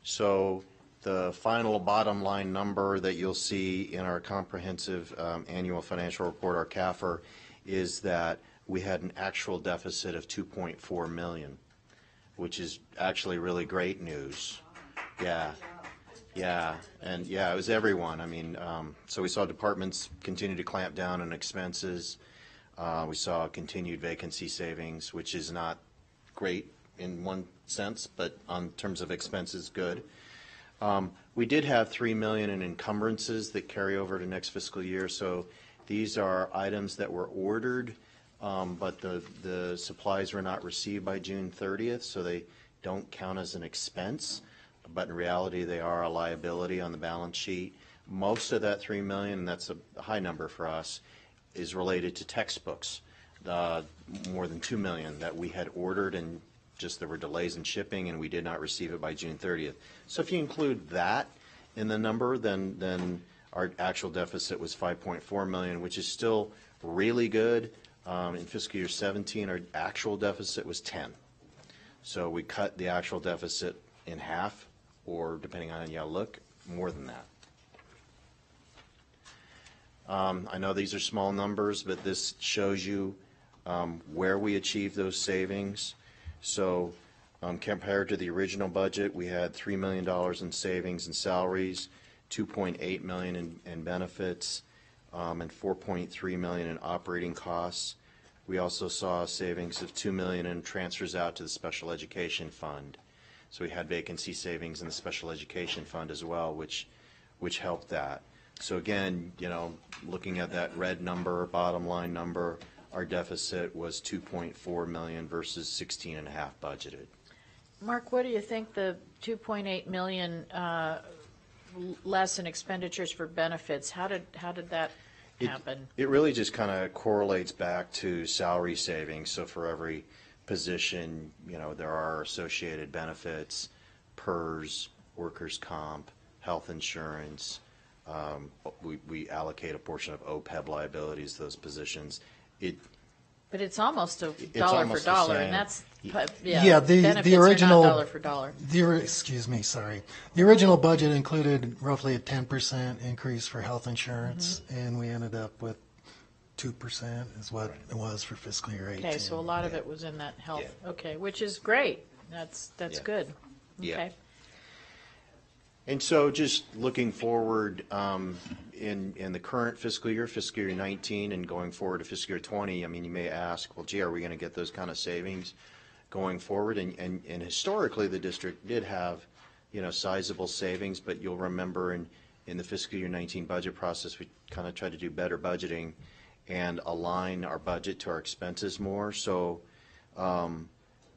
So the final bottom line number that you'll see in our comprehensive annual financial report, our CAFR, is that we had an actual deficit of 2.4 million, which is actually really great news. Yeah. Yeah, and yeah, it was everyone. I mean, so we saw departments continue to clamp down on expenses. We saw continued vacancy savings, which is not great in one sense, but on terms of expenses, good. We did have 3 million in encumbrances that carry over to next fiscal year. So these are items that were ordered, but the supplies were not received by June 30th, so they don't count as an expense. But in reality, they are a liability on the balance sheet. Most of that 3 million, and that's a high number for us, is related to textbooks. More than 2 million that we had ordered, and just there were delays in shipping, and we did not receive it by June 30th. So if you include that in the number, then our actual deficit was 5.4 million, which is still really good. In fiscal year 17, our actual deficit was 10. So we cut the actual deficit in half, or depending on how you look, more than that. I know these are small numbers, but this shows you where we achieved those savings. So compared to the original budget, we had $3 million in savings and salaries, 2.8 million in benefits, and 4.3 million in operating costs. We also saw savings of 2 million in transfers out to the special education fund. So we had vacancy savings in the special education fund as well, which helped that. So again, you know, looking at that red number, bottom line number, our deficit was 2.4 million versus 16.5 budgeted. Mark, what do you think the 2.8 million less in expenditures for benefits, how did that happen? It really just kind of correlates back to salary savings. So for every position, you know, there are associated benefits, PERS, workers' comp, health insurance. We allocate a portion of OPEB liabilities to those positions. But it's almost a dollar for dollar, and that's Yeah, the benefits original are not dollar for dollar. The original budget included roughly a 10% increase for health insurance, and we ended up with 2% is what it was for fiscal year 18. Okay, so a lot of it was in that health. Okay, which is great. That's good. Yeah. Okay. And so just looking forward in the current fiscal year 19, and going forward to fiscal year 20, I mean, you may ask, well, gee, are we going to get those kind of savings going forward? And historically, the district did have, you know, sizable savings, but you'll remember in the fiscal year 19 budget process, we kind of tried to do better budgeting and align our budget to our expenses more. So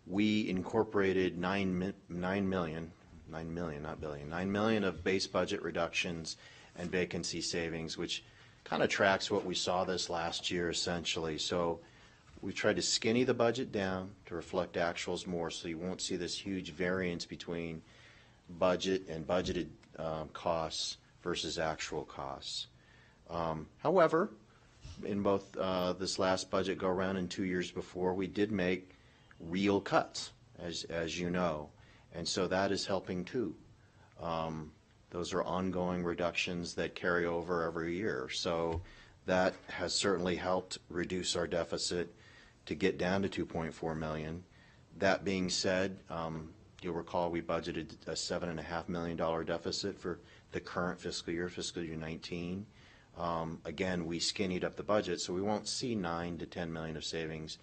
we incorporated 9 million, not billion, 9 million of base budget reductions and vacancy savings, which kind of tracks what we saw this last year essentially. So we tried to skinny the budget down to reflect actuals more, so you won't see this huge variance between budget and budgeted costs versus actual costs. However, in both this last budget go around and 2 years before, we did make real cuts, as you know. And so that is helping too. Those are ongoing reductions that carry over every year. So that has certainly helped reduce our deficit to get down to 2.4 million. That being said, you'll recall we budgeted a $7.5 million deficit for the current fiscal year 19. Again, we skinnied up the budget, so we won't see 9 to 10 million of savings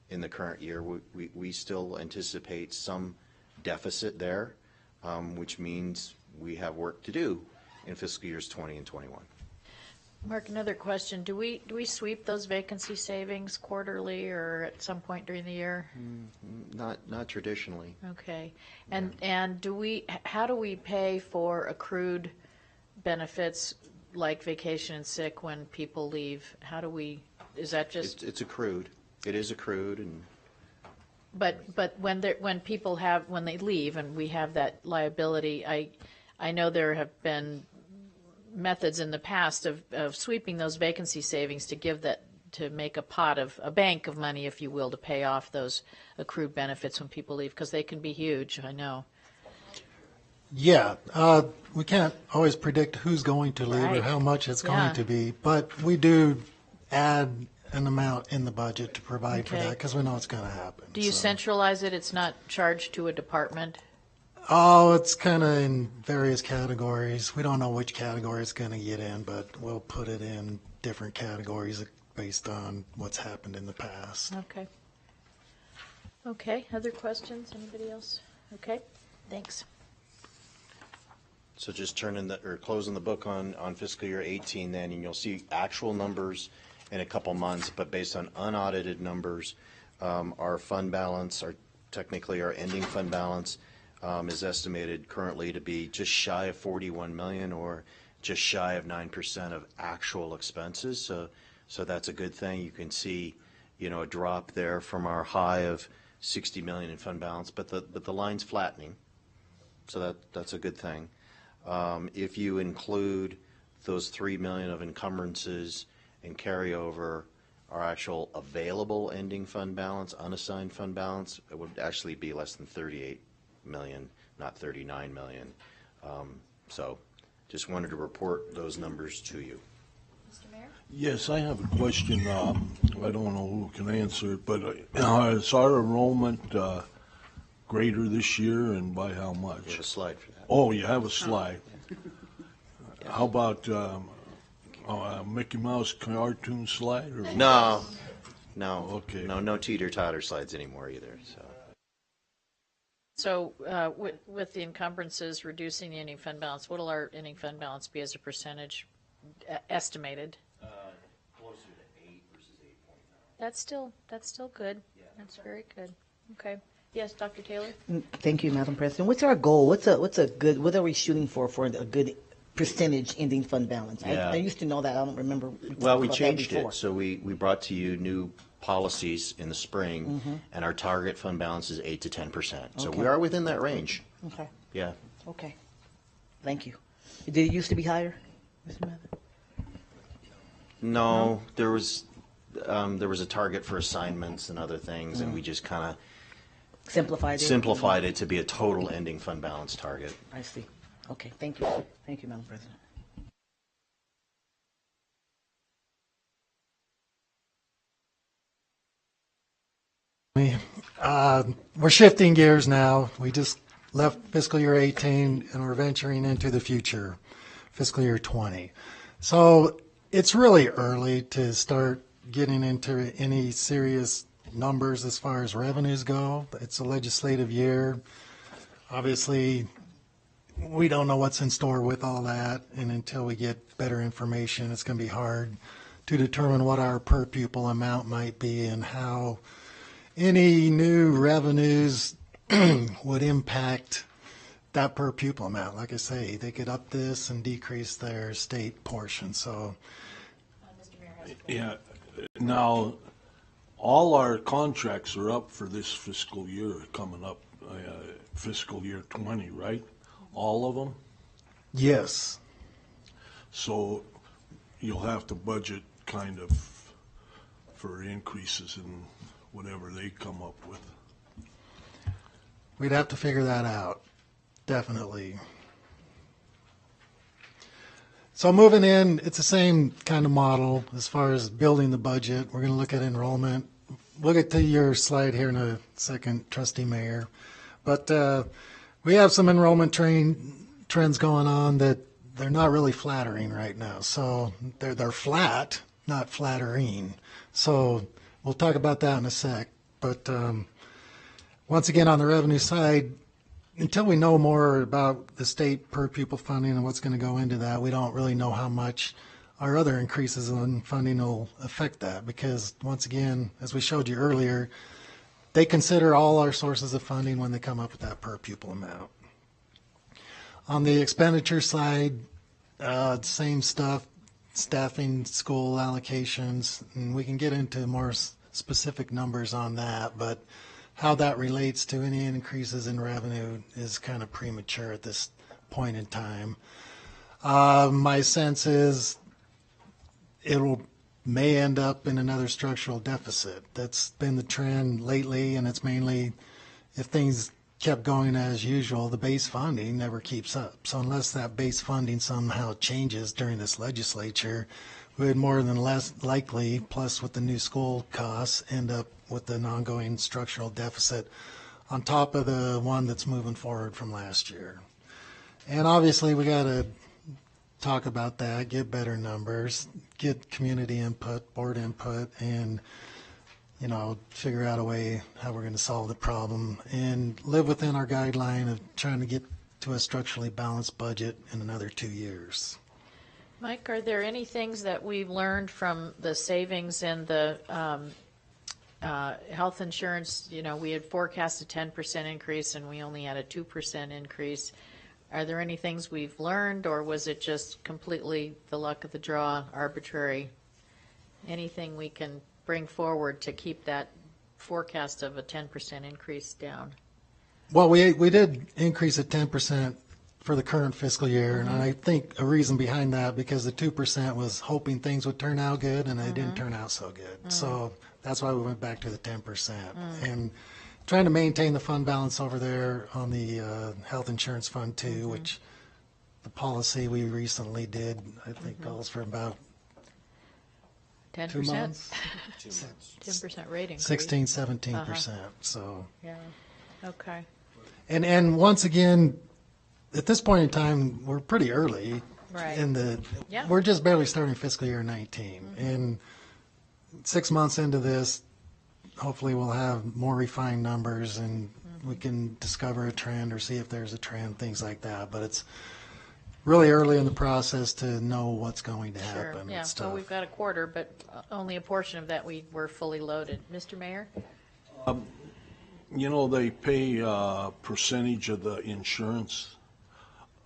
in the current year. We still anticipate some deficit there, which means we have work to do in fiscal years 20 and 21. Mark, another question. Do we sweep those vacancy savings quarterly or at some point during the year? Not traditionally. Okay. And how do we pay for accrued benefits like vacation and sick when people leave? Is that just? It's accrued. It is accrued, and But when people when they leave and we have that liability, I know there have been methods in the past of sweeping those vacancy savings to give to make a pot of, a bank of money, if you will, to pay off those accrued benefits when people leave, because they can be huge, I know. Yeah, we can't always predict who's going to leave or Right. how much it's Yeah. going to be, but we do add an amount in the budget to provide for Okay. that because we know it's going to happen. Do you so. centralize it? It's not charged to a department? Oh, it's kind of in various categories. We don't know which category it's going to get in, but we'll put it in different categories based on what's happened in the past. Okay. Okay, other questions? Anybody else? Okay, thanks. So just closing the book on fiscal year 18 then, and you'll see actual numbers in a couple months, but based on unaudited numbers, our fund balance, technically our ending fund balance, is estimated currently to be just shy of 41 million, or just shy of 9% of actual expenses. So that's a good thing. You can see, a drop there from our high of 60 million in fund balance, but the line's flattening. So that's a good thing. If you include those 3 million of encumbrances and carryover, our actual available ending fund balance, unassigned fund balance, it would actually be less than 38 million, not 39 million. So just wanted to report those numbers to you. Mr. Mayor? Yes, I have a question. I don't know who can answer it, but is our enrollment greater this year, and by how We much? have a slide for that. Oh, you have a slide. How about Mickey Mouse cartoon slide? Or No. Okay. No teeter-totter slides anymore either, so. So with the encumbrances reducing the ending fund balance, what will our ending fund balance be as a percentage estimated? Closer to 8 versus 8.9. That's still good. That's very good. Okay. Yes, Dr. Taylor? Thank you, Madam President. What's our goal? What are we shooting for a good percentage ending fund balance? Yeah. I used to know that. I don't remember. Well, we talked about that changed before. it, so we brought to you new policies in the spring, Mm-hmm. and our target fund balance is 8 to 10%. So Okay. we are within that range, Okay. yeah. Okay. Thank you. Did it used to be higher, Mr. Mather? No, there was a target for assignments and other things, and we just kind of Simplified it? simplified it to be a total ending fund balance target. I see. Okay. Thank you. Thank you, Madam President. We're shifting gears now. We just left fiscal year 18 and we're venturing into the future, fiscal year 20. So it's really early to start getting into any serious numbers as far as revenues go. It's a legislative year. Obviously, we don't know what's in store with all that, and until we get better information, it's going to be hard to determine what our per pupil amount might be and how any new revenues would impact that per pupil amount. Like I say, they could up this and decrease their state portion. So Yeah. Now, all our contracts are up for this fiscal year coming up, fiscal year 20, right? All of them? yes, So you'll have to budget kind of for increases in whatever they come up with. we'd have to figure that out, definitely. So moving in, it's the same kind of model as far as building the budget. We're going to look at enrollment. We'll get to your slide here in a second, Trustee Mayor. But we have some enrollment trends going on that they're not really flattering right now. So they're flat, not flattering. So we'll talk about that in a sec. But once again, on the revenue side, until we know more about the state per pupil funding and what's going to go into that, we don't really know how much our other increases in funding will affect that. Because once again, as we showed you earlier, they consider all our sources of funding when they come up with that per pupil amount. On the expenditure side, same stuff, staffing, school allocations, and we can get into more specific numbers on that, but how that relates to any increases in revenue is kind of premature at this point in time. My sense is it'll may end up in another structural deficit. That's been the trend lately, and it's mainly if things kept going as usual, the base funding never keeps up. So unless that base funding somehow changes during this legislature, we would more than less likely, plus with the new school costs, end up with an ongoing structural deficit on top of the one that's moving forward from last year. And obviously we got to talk about that, get better numbers, get community input, board input, and figure out a way how we're going to solve the problem and live within our guideline of trying to get to a structurally balanced budget in another 2 years. Mike, are there any things that we've learned from the savings in the health insurance? We had forecast a 10% increase and we only had a 2% increase. Are there any things we've learned, or was it just completely the luck of the draw, arbitrary? Anything we can bring forward to keep that forecast of a 10% increase down? Well, we did increase it 10% for the current fiscal year, and I think a reason behind that, because the 2% was hoping things would turn out good, and they didn't turn out so good. So that's why we went back to the 10%. And trying to maintain the fund balance over there on the health insurance fund too, which the policy we recently did, I think calls for about 10%? 2 months. 10% rate increase. 16, 17%. So, Yeah, okay. and once again, at this point in time, we're pretty early Right. in Yeah. we're just barely starting fiscal year 19. And 6 months into this, hopefully we'll have more refined numbers and we can discover a trend or see if there's a trend, things like that. But it's really early in the process to know what's going to Sure, happen. yeah, It's so tough. we've got a quarter, but only a portion of that we were fully loaded. Mr. Mayor? They pay a percentage of the insurance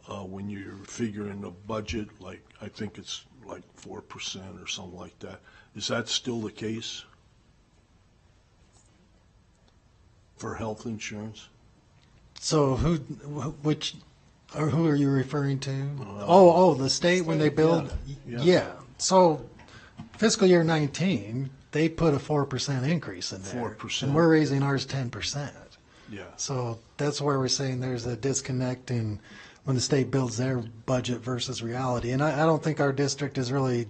when you're figuring the budget, like, I think it's like 4% or something like that. Is that still the case for health insurance? So who are you referring to? The state when they build? Yeah. So fiscal year 19, they put a 4% increase in there. 4%. And we're raising ours 10%. Yeah. So that's where we're saying there's a disconnect in when the state builds their budget versus reality. And I don't think our district is really,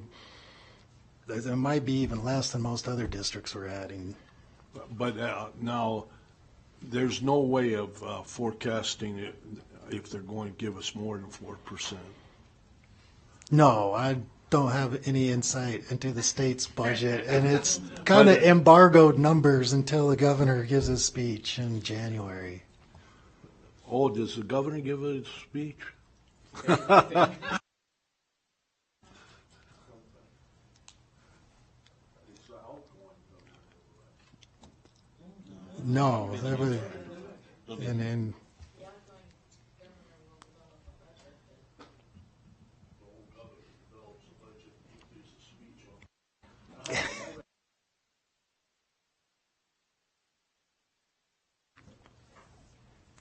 there might be even less than most other districts we're adding. But now, there's no way of forecasting it if they're going to give us more than 4%. No, I don't have any insight into the state's budget, and it's kind of embargoed numbers until the governor gives his speech in January. Oh, does the governor give a speech? No, there was, and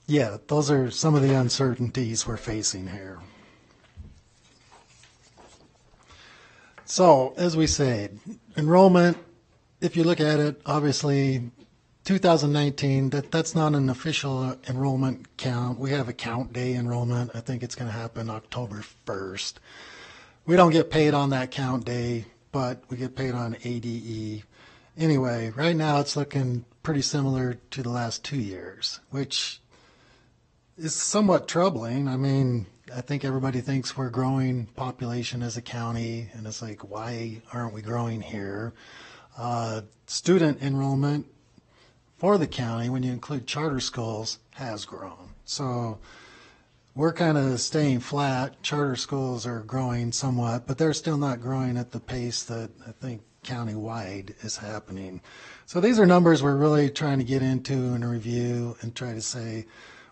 yeah, those are some of the uncertainties we're facing here. So, as we said, enrollment, if you look at it, obviously 2019, that's not an official enrollment count. We have a count day enrollment. I think it's going to happen October 1st. We don't get paid on that count day, but we get paid on ADE. Anyway, right now it's looking pretty similar to the last 2 years, which is somewhat troubling. I mean, I think everybody thinks we're growing population as a county, and it's like, why aren't we growing here? Student enrollment for the county, when you include charter schools, has grown. So we're kind of staying flat. Charter schools are growing somewhat, but they're still not growing at the pace that I think countywide is happening. So these are numbers we're really trying to get into and review and try to say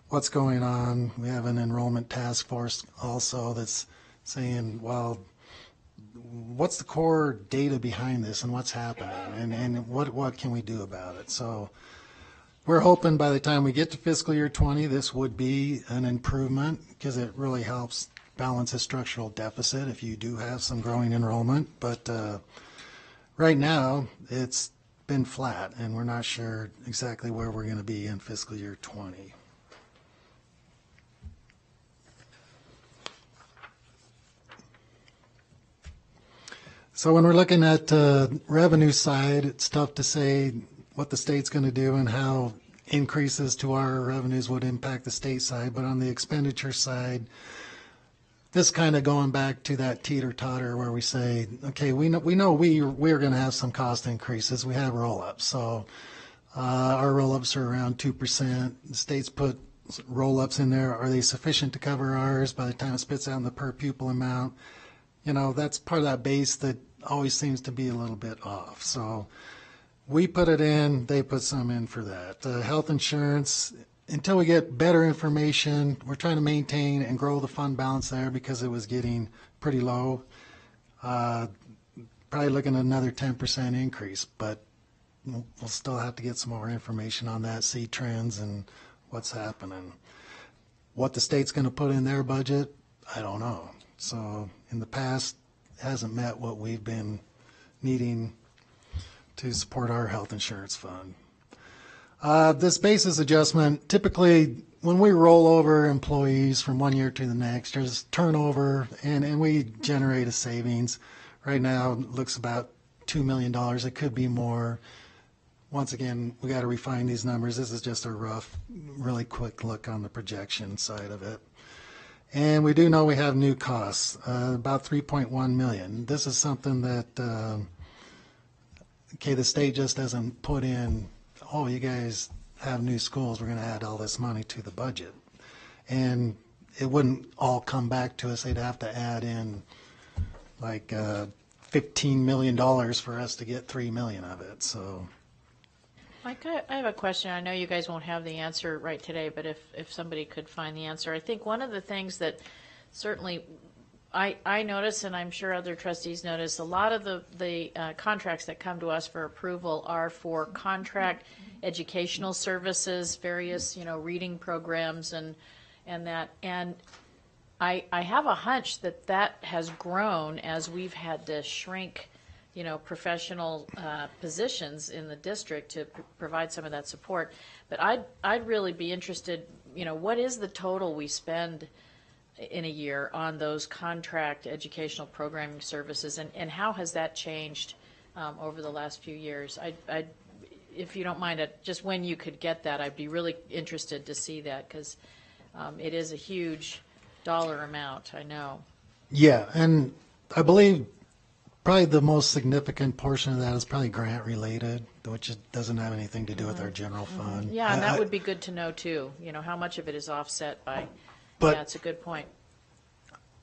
what's going on. We have an enrollment task force also that's saying, well, what's the core data behind this and what's happening and what can we do about it? So we're hoping by the time we get to fiscal year 20, this would be an improvement because it really helps balance a structural deficit if you do have some growing enrollment. But Right now, it's been flat, and we're not sure exactly where we're going to be in fiscal year 20. So when we're looking at revenue side, it's tough to say what the state's going to do and how increases to our revenues would impact the state side. But on the expenditure side, this kind of going back to that teeter-totter where we say, okay, we're going to have some cost increases. We have roll-ups. So our roll-ups are around 2%. The states put roll-ups in there. Are they sufficient to cover ours by the time it spits out in the per pupil amount? You know, that's part of that base that always seems to be a little bit off. So we put it in, they put some in for that. Health insurance, until we get better information, we're trying to maintain and grow the fund balance there because it was getting pretty low. Probably looking at another 10% increase, but we'll still have to get some more information on that, see trends and what's happening. What the state's going to put in their budget, I don't know. So in the past, it hasn't met what we've been needing to support our health insurance fund. This basis adjustment, typically when we roll over employees from one year to the next, there's turnover and we generate a savings. Right now, it looks about $2 million. It could be more. Once again, we got to refine these numbers. This is just a rough, really quick look on the projection side of it. And we do know we have new costs, about $3.1 million. This is something that, the state just doesn't put in, oh, you guys have new schools, we're going to add all this money to the budget. And it wouldn't all come back to us. They'd have to add in like $15 million for us to get $3 million of it. So, Mike, I have a question. I know you guys won't have the answer right today, but if somebody could find the answer. I think one of the things that certainly I notice, and I'm sure other trustees notice, a lot of the contracts that come to us for approval are for contract educational services, various, reading programs and that. And I have a hunch that has grown as we've had to shrink professional positions in the district to provide some of that support. But I'd really be interested, what is the total we spend in a year on those contract educational programming services, and how has that changed over the last few years? I'd if you don't mind, just when you could get that, I'd be really interested to see that, because it is a huge dollar amount, I know. yeah, and I believe probably the most significant portion of that is probably grant related, which doesn't have anything to do with our general fund. Yeah, and that would be good to know too, how much of it is offset by, But- yeah, it's a good point.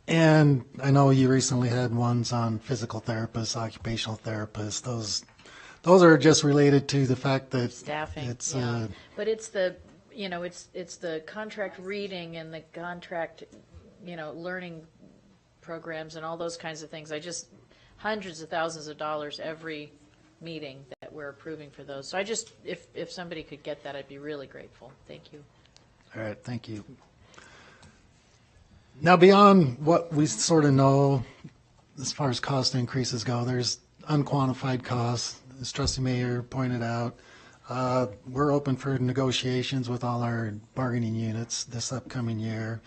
And I know you recently had ones on physical therapists, occupational therapists. Those are just related to the fact that Staffing, it's yeah. But it's the, it's the contract reading and the contract, learning programs and all those kinds of things. Hundreds of thousands of dollars every meeting that we're approving for those. So if somebody could get that, I'd be really grateful. Thank you. all right. Thank you. Now, beyond what we sort of know as far as cost increases go, there's unquantified costs, as Trustee Mayor pointed out. We're open for negotiations with all our bargaining units this upcoming year.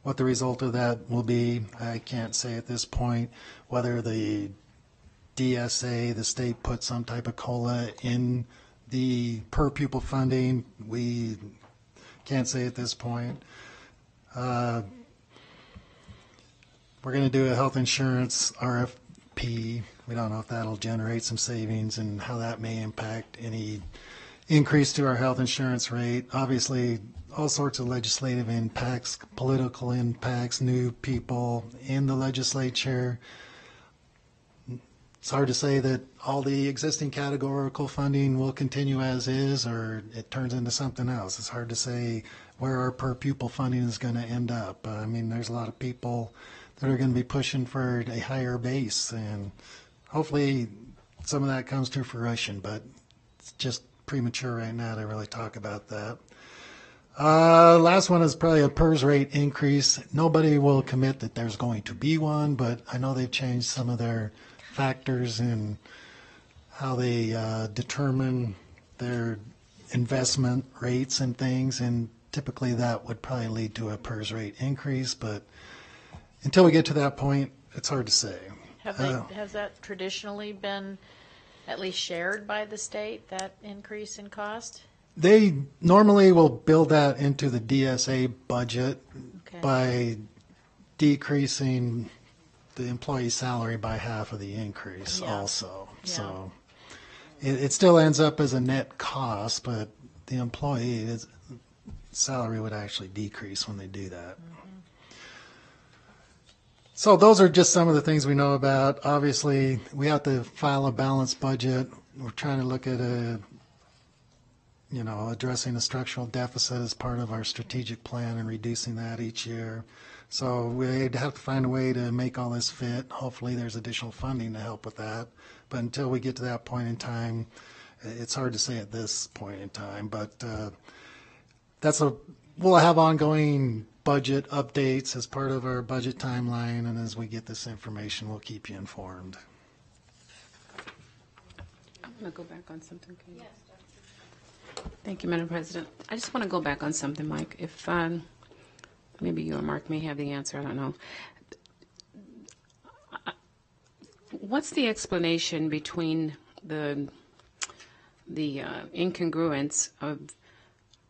What the result of that will be, I can't say at this point. Whether the DSA, the state, put some type of COLA in the per pupil funding, we can't say at this point. We're going to do a health insurance RFP. We don't know if that'll generate some savings and how that may impact any increase to our health insurance rate. Obviously, all sorts of legislative impacts, political impacts, new people in the legislature. It's hard to say that all the existing categorical funding will continue as is or it turns into something else. It's hard to say where our per pupil funding is going to end up. I mean, there's a lot of people that are going to be pushing for a higher base, and hopefully some of that comes to fruition, but it's just premature right now to really talk about that. Last one is probably a PERS rate increase. Nobody will commit that there's going to be one, but I know they've changed some of their factors in how they determine their investment rates and things, and typically that would probably lead to a PERS rate increase, but until we get to that point, it's hard to say. Has that traditionally been at least shared by the state, that increase in cost? They normally will build that into the DSA budget Okay. by decreasing the employee salary by half of the increase Yeah. also. Yeah. So it still ends up as a net cost, but the employee's salary would actually decrease when they do that. So those are just some of the things we know about. Obviously, we have to file a balanced budget. We're trying to look at addressing the structural deficit as part of our strategic plan and reducing that each year. So we'd have to find a way to make all this fit. Hopefully there's additional funding to help with that. But until we get to that point in time, it's hard to say at this point in time. But we'll have ongoing budget updates as part of our budget timeline, and as we get this information, we'll keep you informed. I'm going to go back on something. Yes. Thank you, Madam President. I just want to go back on something, Mike. If maybe you or Mark may have the answer, I don't know. What's the explanation between the incongruence of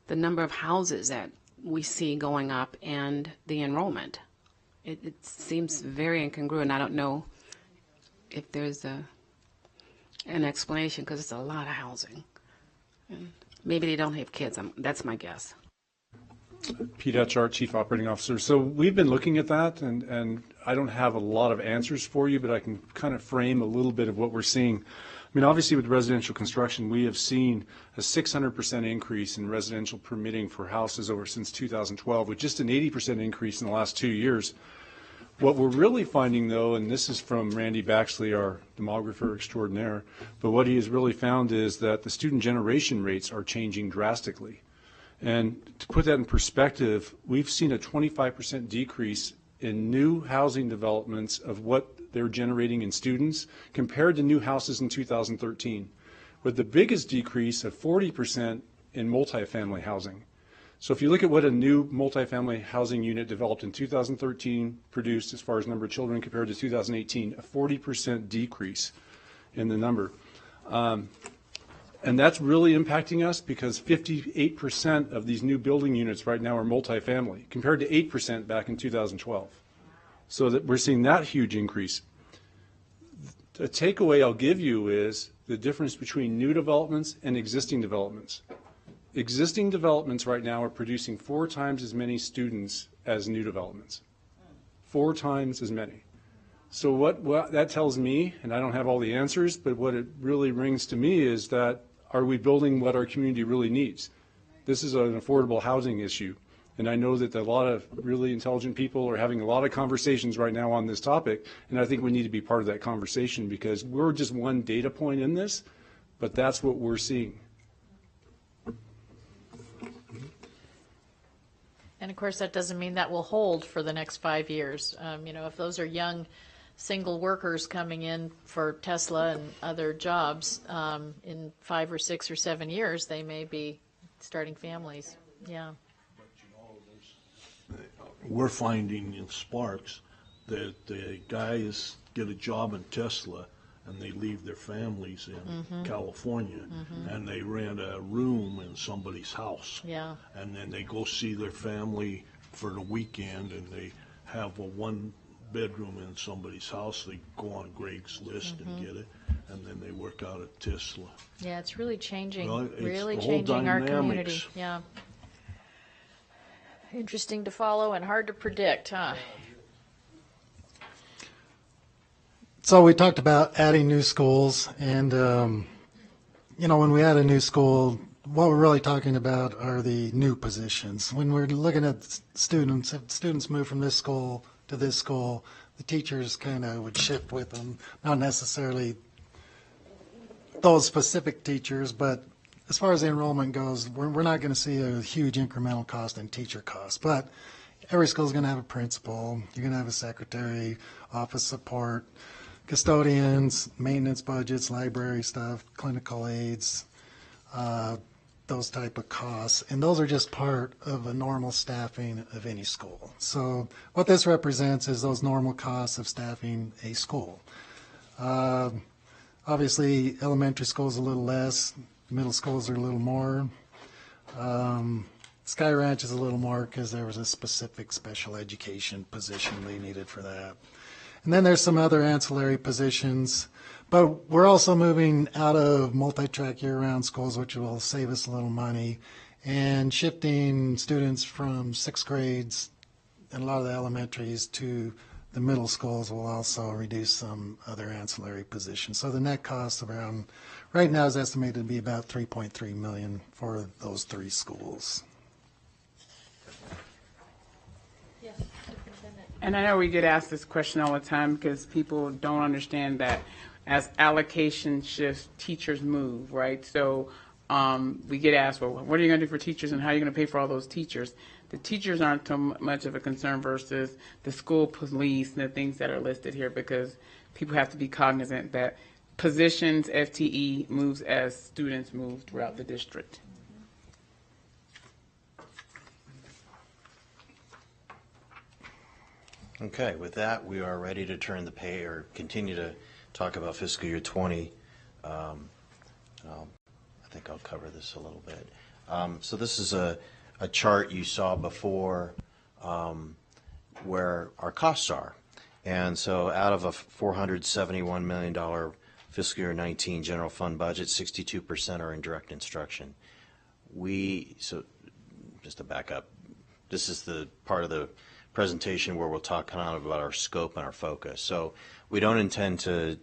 the number of houses that we see going up and the enrollment? It seems very incongruent. I don't know if there's an explanation, because it's a lot of housing. And maybe they don't have kids. That's my guess. Pete Etchart, Chief Operating Officer. So we've been looking at that, and I don't have a lot of answers for you, but I can kind of frame a little bit of what we're seeing. I mean, obviously with residential construction, we have seen a 600% increase in residential permitting for houses since 2012, with just an 80% increase in the last 2 years. What we're really finding, though, and this is from Randy Baxley, our demographer extraordinaire, but what he has really found is that the student generation rates are changing drastically. And to put that in perspective, we've seen a 25% decrease in new housing developments of what they're generating in students compared to new houses in 2013, with the biggest decrease of 40% in multifamily housing. So if you look at what a new multifamily housing unit developed in 2013 produced as far as number of children compared to 2018, a 40% decrease in the number. And that's really impacting us because 58% of these new building units right now are multifamily, compared to 8% back in 2012. So that we're seeing that huge increase. The takeaway I'll give you is the difference between new developments and existing developments. Existing developments right now are producing 4 times as many students as new developments. 4 times as many. So what that tells me, and I don't have all the answers, but what it really rings to me is that, are we building what our community really needs? This is an affordable housing issue. And I know that a lot of really intelligent people are having a lot of conversations right now on this topic, and I think we need to be part of that conversation because we're just one data point in this, but that's what we're seeing. And of course, that doesn't mean that will hold for the next 5 years. If those are young single workers coming in for Tesla and other jobs, in 5 or 6 or 7 years, they may be starting families. Yeah. We're finding in Sparks that the guys get a job in Tesla and they leave their families in California and they rent a room in somebody's house. Yeah. And then they go see their family for the weekend and they have a 1-bedroom in somebody's house. They go on Greg's List and get it, and then they work out at Tesla. Yeah, it's really changing, Well, it's really the whole changing our community. dynamics. Yeah. Interesting to follow and hard to predict, huh? So we talked about adding new schools, and when we add a new school, what we're really talking about are the new positions. When we're looking at students, if students move from this school to this school, the teachers kind of would shift with them, not necessarily those specific teachers, but as far as the enrollment goes, we're not going to see a huge incremental cost in teacher costs, but every school is going to have a principal, you're going to have a secretary, office support, custodians, maintenance budgets, library stuff, clinical aides, those type of costs. And those are just part of a normal staffing of any school. So what this represents is those normal costs of staffing a school. Obviously, elementary schools a little less, middle schools are a little more. Sky Ranch is a little more because there was a specific special education position they needed for that. And then there's some other ancillary positions, but we're also moving out of multi-track year-round schools, which will save us a little money, and shifting students from sixth grades and a lot of the elementaries to the middle schools will also reduce some other ancillary positions. So the net cost around, right now is estimated to be about $3.3 million for those 3 schools. Yes, Superintendent. And I know we get asked this question all the time because people don't understand that as allocation shifts, teachers move, right? So we get asked, well, what are you going to do for teachers and how are you going to pay for all those teachers? The teachers aren't so much of a concern versus the school police and the things that are listed here, because people have to be cognizant that positions, FTE, moves as students move throughout the district. Okay, with that, we are ready to turn the page or continue to talk about fiscal year 20. I think I'll cover this a little bit. So this is a chart you saw before where our costs are. And so out of a $471 million fiscal year 19 general fund budget, 62% are in direct instruction. So just to back up, this is the part of the presentation where we'll talk kind of about our scope and our focus. So we don't intend to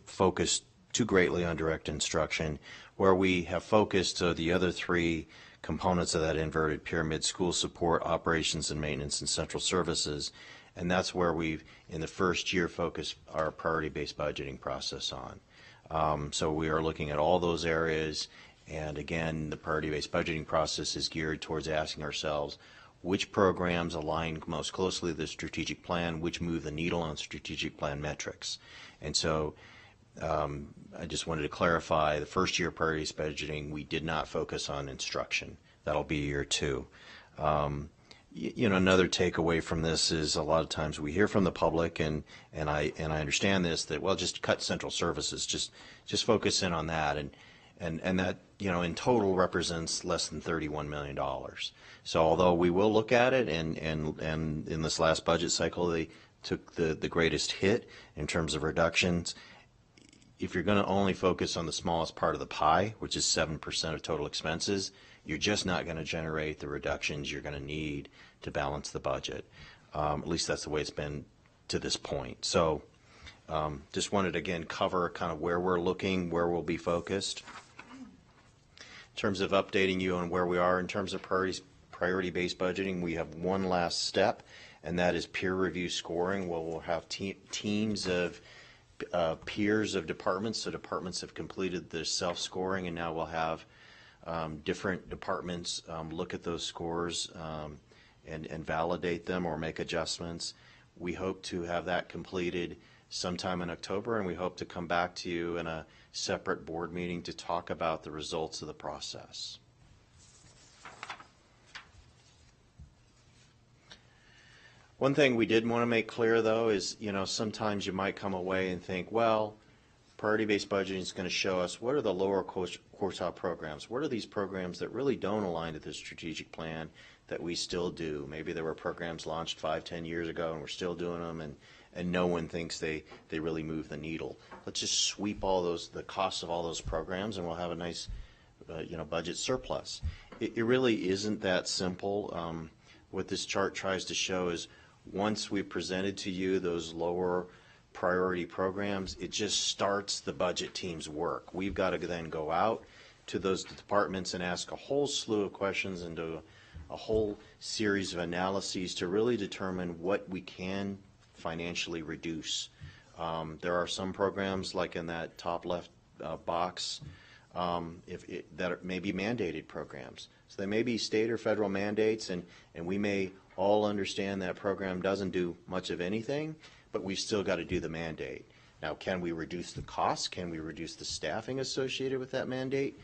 focus too greatly on direct instruction. Where we have focused the other 3 components of that inverted pyramid: school support, operations and maintenance, and central services. And that's where we've, in the first year, focused our priority-based budgeting process on. So we are looking at all those areas. And again, the priority-based budgeting process is geared towards asking ourselves, which programs align most closely to the strategic plan, which move the needle on strategic plan metrics. And so I just wanted to clarify, the first year priorities budgeting, we did not focus on instruction. That'll be year 2. Another takeaway from this is a lot of times we hear from the public, and I understand this, that, well, just cut central services, just focus in on that, and that, in total represents less than $31 million. So although we will look at it, and in this last budget cycle they took the greatest hit in terms of reductions, if you're going to only focus on the smallest part of the pie, which is 7% of total expenses, you're just not going to generate the reductions you're going to need to balance the budget. At least that's the way it's been to this point. So just wanted to, again, cover kind of where we're looking, where we'll be focused. In terms of updating you on where we are in terms of priority-based budgeting, we have one last step, and that is peer review scoring, where we'll have teams of peers of departments. So departments have completed the self-scoring, and now we'll have different departments look at those scores and validate them or make adjustments. We hope to have that completed sometime in October, and we hope to come back to you in a separate board meeting to talk about the results of the process. One thing we did want to make clear, though, is, sometimes you might come away and think, well, priority-based budgeting is going to show us what are the lower quartile programs. What are these programs that really don't align to the strategic plan that we still do? Maybe there were programs launched 5-10 years ago and we're still doing them, and no one thinks they really move the needle. Let's just sweep the costs of all those programs, and we'll have a nice budget surplus. It really isn't that simple. What this chart tries to show is, once we've presented to you those lower priority programs, it just starts the budget team's work. We've got to then go out to those departments and ask a whole slew of questions and do a whole series of analyses to really determine what we can financially reduce. There are some programs, like in that top left box, that may be mandated programs. So they may be state or federal mandates, and we may all understand that program doesn't do much of anything, but we've still got to do the mandate. Now, can we reduce the cost? Can we reduce the staffing associated with that mandate?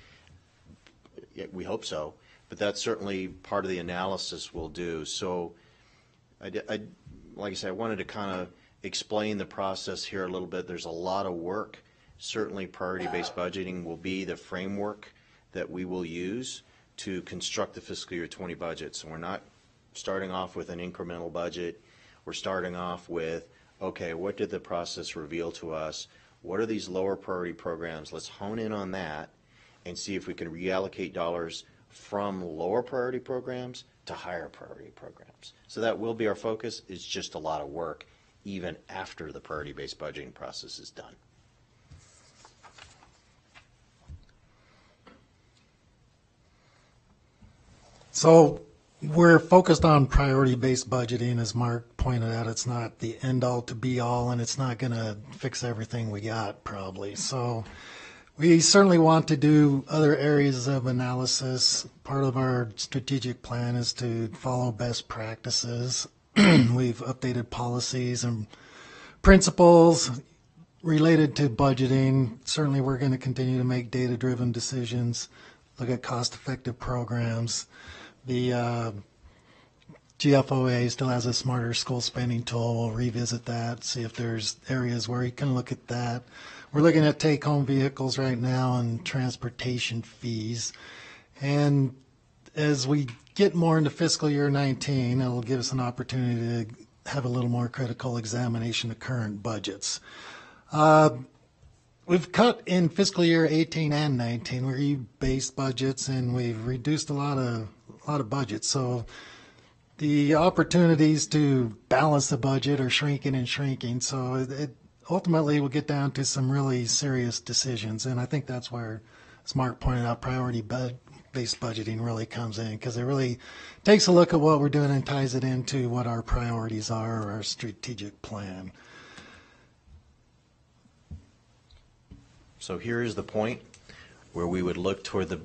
Yeah, we hope so, but that's certainly part of the analysis we'll do. So, like I said, I wanted to kind of explain the process here a little bit. There's a lot of work. Certainly, priority-based budgeting will be the framework that we will use to construct the fiscal year 20 budget. So we're not starting off with an incremental budget. We're starting off with, okay, what did the process reveal to us? What are these lower priority programs? Let's hone in on that and see if we can reallocate dollars from lower priority programs to higher priority programs. So that will be our focus. It's just a lot of work even after the priority-based budgeting process is done. So we're focused on priority-based budgeting. As Mark pointed out, it's not the end-all to be-all, and it's not going to fix everything we got, probably. So we certainly want to do other areas of analysis. Part of our strategic plan is to follow best practices. We've updated policies and principles related to budgeting. Certainly we're going to continue to make data-driven decisions, look at cost-effective programs. The GFOA still has a smarter school spending tool. We'll revisit that, see if there's areas where you can look at that. We're looking at take-home vehicles right now and transportation fees. And as we get more into fiscal year 19, it'll give us an opportunity to have a little more critical examination of current budgets. We've cut in fiscal year 18 and 19. We rebased budgets and we've reduced a lot of budgets. So the opportunities to balance the budget are shrinking and shrinking. So it ultimately will get down to some really serious decisions. And I think that's where, as Mark pointed out, priority-based budgeting really comes in, because it really takes a look at what we're doing and ties it into what our priorities are or our strategic plan. So here is the point where we would look toward the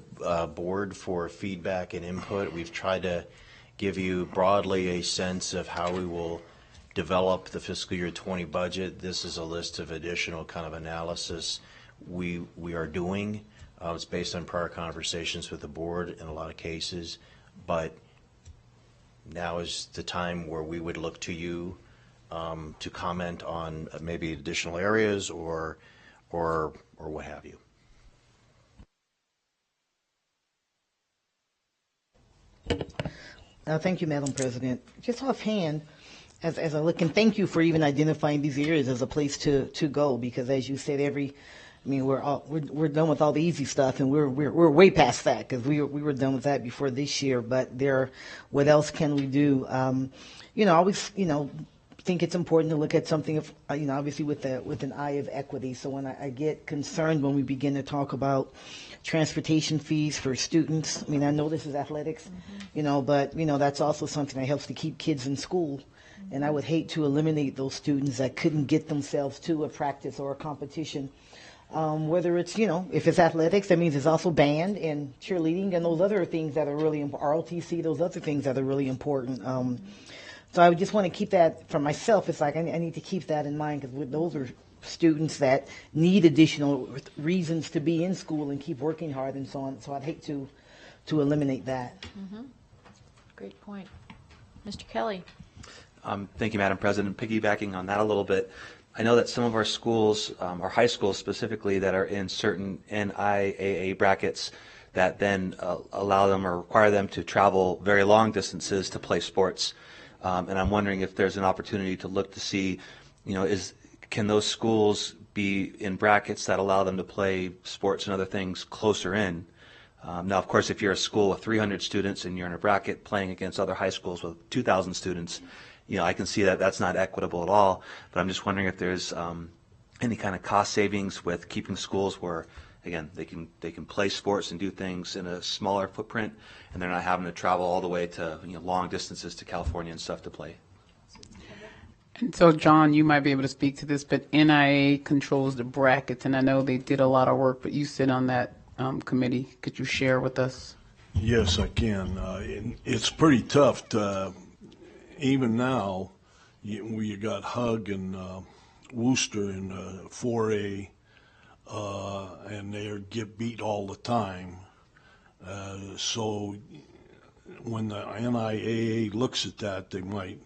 board for feedback and input. We've tried to give you broadly a sense of how we will develop the fiscal year 20 budget. This is a list of additional kind of analysis we are doing. It's based on prior conversations with the board in a lot of cases, but now is the time where we would look to you to comment on maybe additional areas or what have you. Thank you, Madam President. Just offhand, as I look, and thank you for even identifying these areas as a place to go, because as you said, we're done with all the easy stuff, and we're way past that, because we were done with that before this year. But what else can we do? Always, think it's important to look at something, obviously with an eye of equity. So when I get concerned when we begin to talk about transportation fees for students, I know this is athletics, but that's also something that helps to keep kids in school. And I would hate to eliminate those students that couldn't get themselves to a practice or a competition. Whether it's, if it's athletics, that means it's also band and cheerleading and those other things that are really important, ROTC, those other things that are really important. So I would just want to keep that for myself. It's like I need to keep that in mind, because those are students that need additional reasons to be in school and keep working hard and so on. So I'd hate to eliminate that. Mm-hmm. Great point. Mr. Kelly. Thank you, Madam President. Piggybacking on that a little bit, I know that some of our schools, our high schools specifically, that are in certain NIAA brackets that then allow them or require them to travel very long distances to play sports. And I'm wondering if there's an opportunity to look to see, can those schools be in brackets that allow them to play sports and other things closer in? Now, of course, if you're a school with 300 students and you're in a bracket playing against other high schools with 2,000 students, I can see that that's not equitable at all. But I'm just wondering if there's any kind of cost savings with keeping schools where, again, they can play sports and do things in a smaller footprint, and they're not having to travel all the way to long distances to California and stuff to play. And so, John, you might be able to speak to this, but NIA controls the brackets, and I know they did a lot of work, but you sit on that committee. Could you share with us? Yes, I can. It's pretty tough to, even now, you got HUG and Worcester in 4A, and they get beat all the time. So when the NIAA looks at that, they might,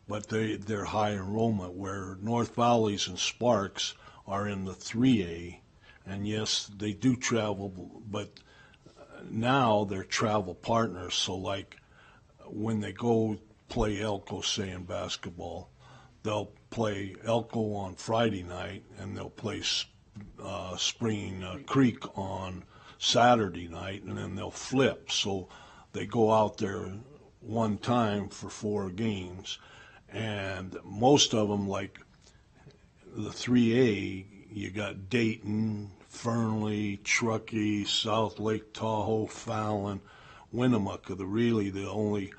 but they're high enrollment, where North Valleys and Sparks are in the 3A. And yes, they do travel, but now they're travel partners. So like when they go play Elko, say in basketball, they'll play Elko on Friday night, and they'll play Spring Creek on Saturday night, and then they'll flip. So they go out there one time for 4 games, and most of them, like the 3A, you got Dayton, Fernley, Truckee, South Lake Tahoe, Fallon, Winnemucca. The only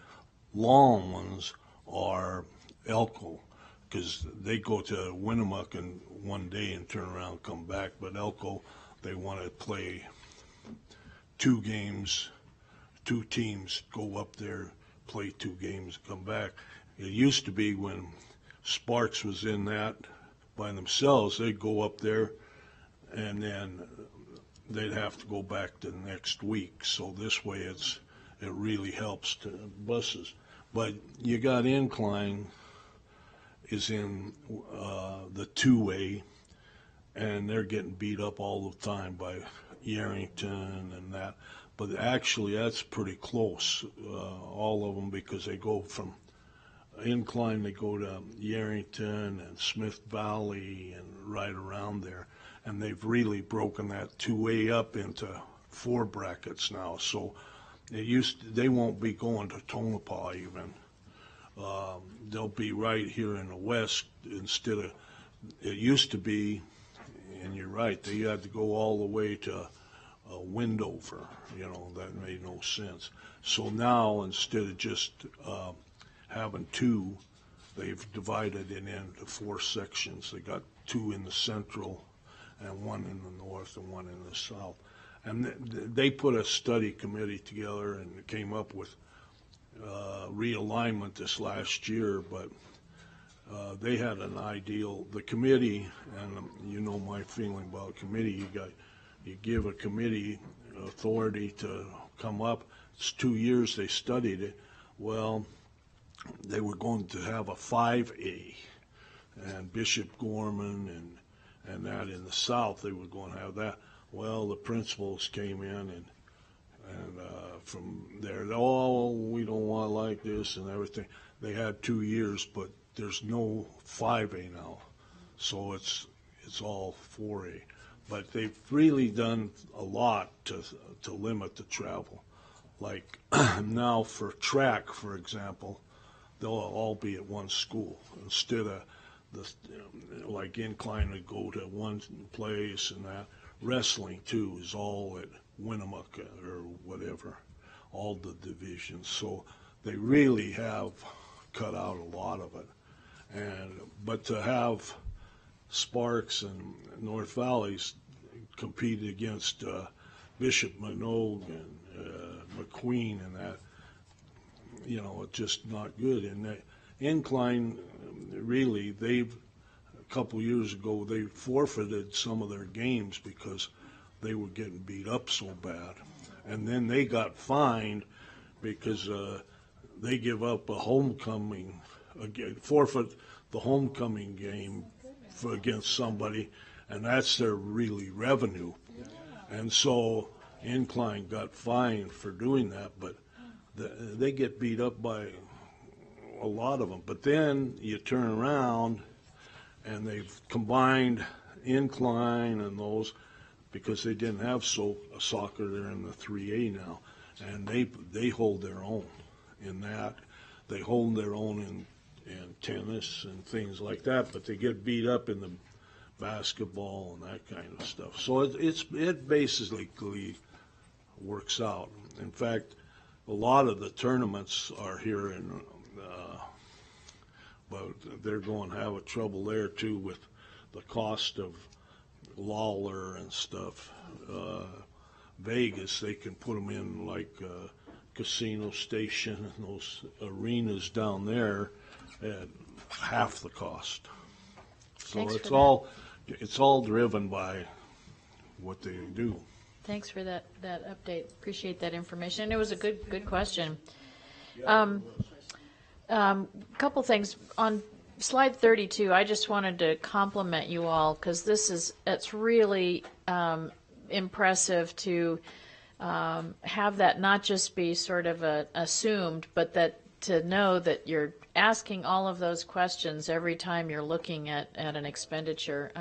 long ones are Elko, because they go to Winnemucca in one day and turn around and come back. But Elko, they want to play 2 games, 2 teams go up there, play 2 games, come back. It used to be when Sparks was in that by themselves, they'd go up there and then they'd have to go back the next week. So this way it really helps to buses. But you got Incline is in the 2A, and they're getting beat up all the time by Yarrington and that. But actually that's pretty close, all of them, because they go from Incline, they go to Yarrington and Smith Valley and right around there. And they've really broken that 2A up into 4 brackets now. So they won't be going to Tonopah even. They'll be right here in the west instead of, it used to be, and you're right, they had to go all the way to Windover. That made no sense. So now, instead of just having 2, they've divided it into 4 sections. They got 2 in the central, and 1 in the north, and 1 in the south. And they put a study committee together and came up with realignment this last year, but they had an ideal, the committee, and you know my feeling about a committee, you give a committee authority to come up. It's 2 years they studied it. Well, they were going to have a 5A, and Bishop Gorman and that in the south, they were going to have that. Well, the principals came in and from there, we don't want like this and everything. They had 2 years, but there's no 5A now, so it's all 4A. But they've really done a lot to limit the travel. Like now for track, for example, they'll all be at one school instead of like Incline would go to one place, and that. Wrestling too is all at Winnemucca or whatever, all the divisions. So they really have cut out a lot of it. But to have Sparks and North Valleys compete against Bishop Minogue and McQueen and that, it's just not good. And Incline, really, a couple years ago, they forfeited some of their games because they were getting beat up so bad. And then they got fined because they give up a homecoming, forfeit the homecoming game against somebody, and that's their really revenue. And so Incline got fined for doing that, but they get beat up by a lot of them. But then you turn around and they've combined Incline and those, because they didn't have soccer, they're in the 3A now, and they hold their own in that. They hold their own in tennis and things like that, but they get beat up in the basketball and that kind of stuff. So it basically works out. In fact, a lot of the tournaments are here in, but they're going to have a trouble there too with the cost of Lawler and stuff. Vegas, they can put them in like Casino Station and those arenas down there at half the cost. So Thanks it's for all, it's all driven by what they do. Thanks for that update. Appreciate that information. And it was a good question. Couple things. On slide 32, I just wanted to compliment you all because it's really impressive to have that not just be sort of assumed, but that to know that you're asking all of those questions every time you're looking at an expenditure.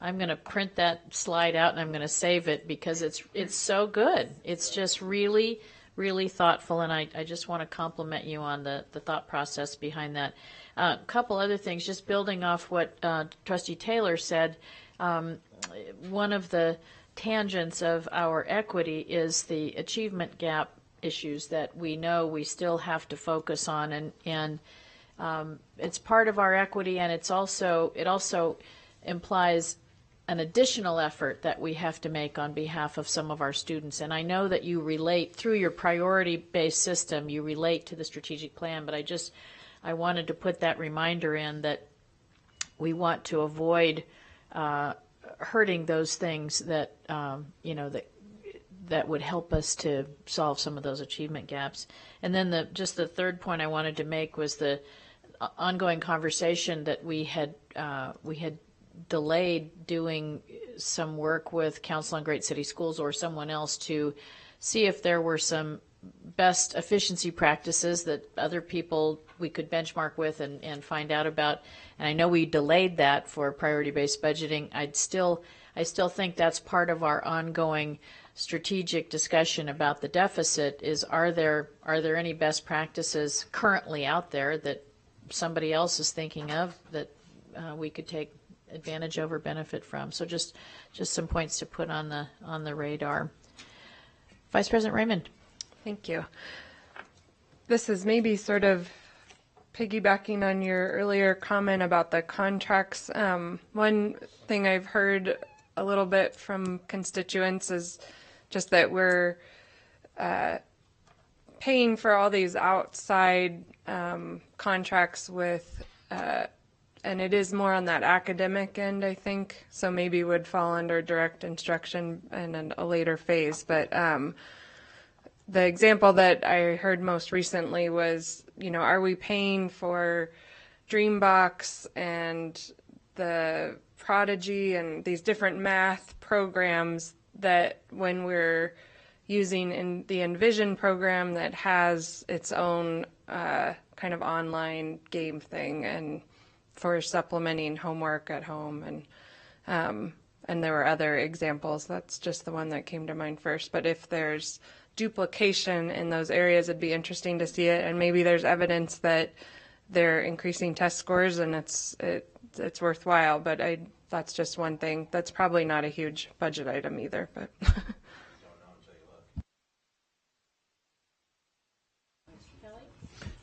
I'm going to print that slide out and I'm going to save it because it's so good. It's just really, really thoughtful, and I just want to compliment you on the thought process behind that. A couple other things, just building off what Trustee Taylor said. One of the tangents of our equity is the achievement gap issues that we know we still have to focus on, and it's part of our equity, and it also implies an additional effort that we have to make on behalf of some of our students. And I know that you relate, through your priority-based system, you relate to the strategic plan, but I wanted to put that reminder in that we want to avoid hurting those things that, that would help us to solve some of those achievement gaps. And then just the third point I wanted to make was the ongoing conversation that we had delayed doing some work with Council on Great City Schools or someone else to see if there were some best efficiency practices that other people we could benchmark with and find out about. And I know we delayed that for priority-based budgeting. I still think that's part of our ongoing strategic discussion about the deficit is are there any best practices currently out there that somebody else is thinking of that we could take advantage of or benefit from. So just some points to put on the radar. Vice President Raymond. Thank you. This is maybe sort of piggybacking on your earlier comment about the contracts. One thing I've heard a little bit from constituents is just that we're paying for all these outside contracts with and it is more on that academic end, I think, so maybe would fall under direct instruction in a later phase. But the example that I heard most recently was, are we paying for Dreambox and the Prodigy and these different math programs that when we're using in the Envision program that has its own kind of online game thing and for supplementing homework at home, and there were other examples. That's just the one that came to mind first. But if there's duplication in those areas, it'd be interesting to see it. And maybe there's evidence that they're increasing test scores, and it's worthwhile. But that's just one thing. That's probably not a huge budget item either. But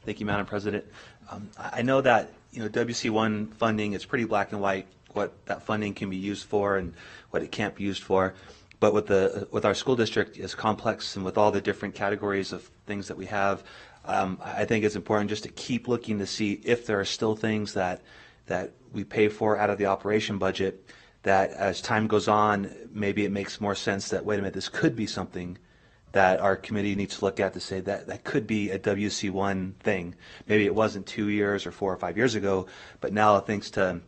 Thank you, Madam President. I know that WC1 funding is pretty black and white what that funding can be used for and what it can't be used for. But with our school district as complex and with all the different categories of things that we have, I think it's important just to keep looking to see if there are still things that we pay for out of the operation budget that as time goes on, maybe it makes more sense that, wait a minute, this could be something that our committee needs to look at to say that could be a WC1 thing. Maybe it wasn't 2 years or 4 or 5 years ago, but now thanks to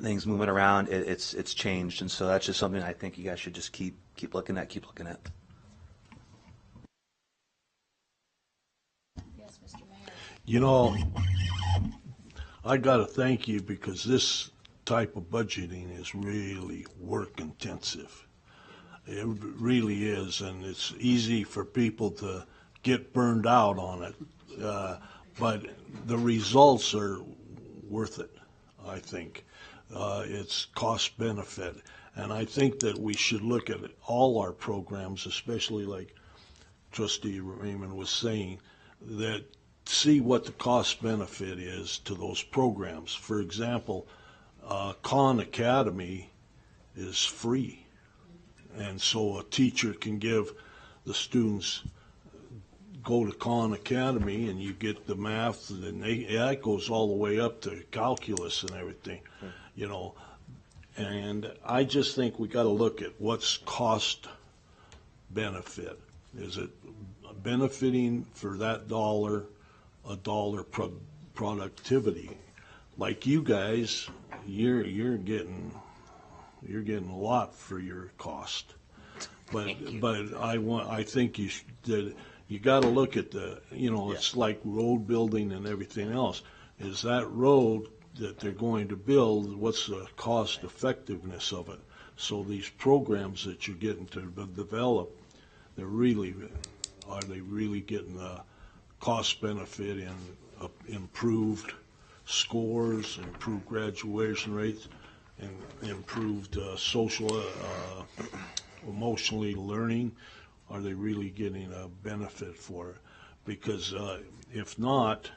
things moving around, it's changed. And so that's just something I think you guys should just keep looking at. Yes, Mr. Mayor. I got to thank you because this type of budgeting is really work intensive. It really is, and it's easy for people to get burned out on it. But the results are worth it, I think. It's cost benefit. And I think that we should look at all our programs, especially like Trustee Raymond was saying, that see what the cost benefit is to those programs. For example, Khan Academy is free. And so a teacher can give the students, go to Khan Academy and you get the math, and that goes all the way up to calculus and everything. you know. And I just think we got to look at what's cost benefit. Is it benefiting for that dollar, a dollar productivity? Like you guys, you're getting a lot for your cost. But I think you got to look at it's like road building and everything else. Is that road that they're going to build, what's the cost effectiveness of it? So these programs that you're getting to develop, are they really getting the cost benefit in improved scores, improved graduation rates, and improved social, emotionally learning? Are they really getting a benefit for it? Because if not,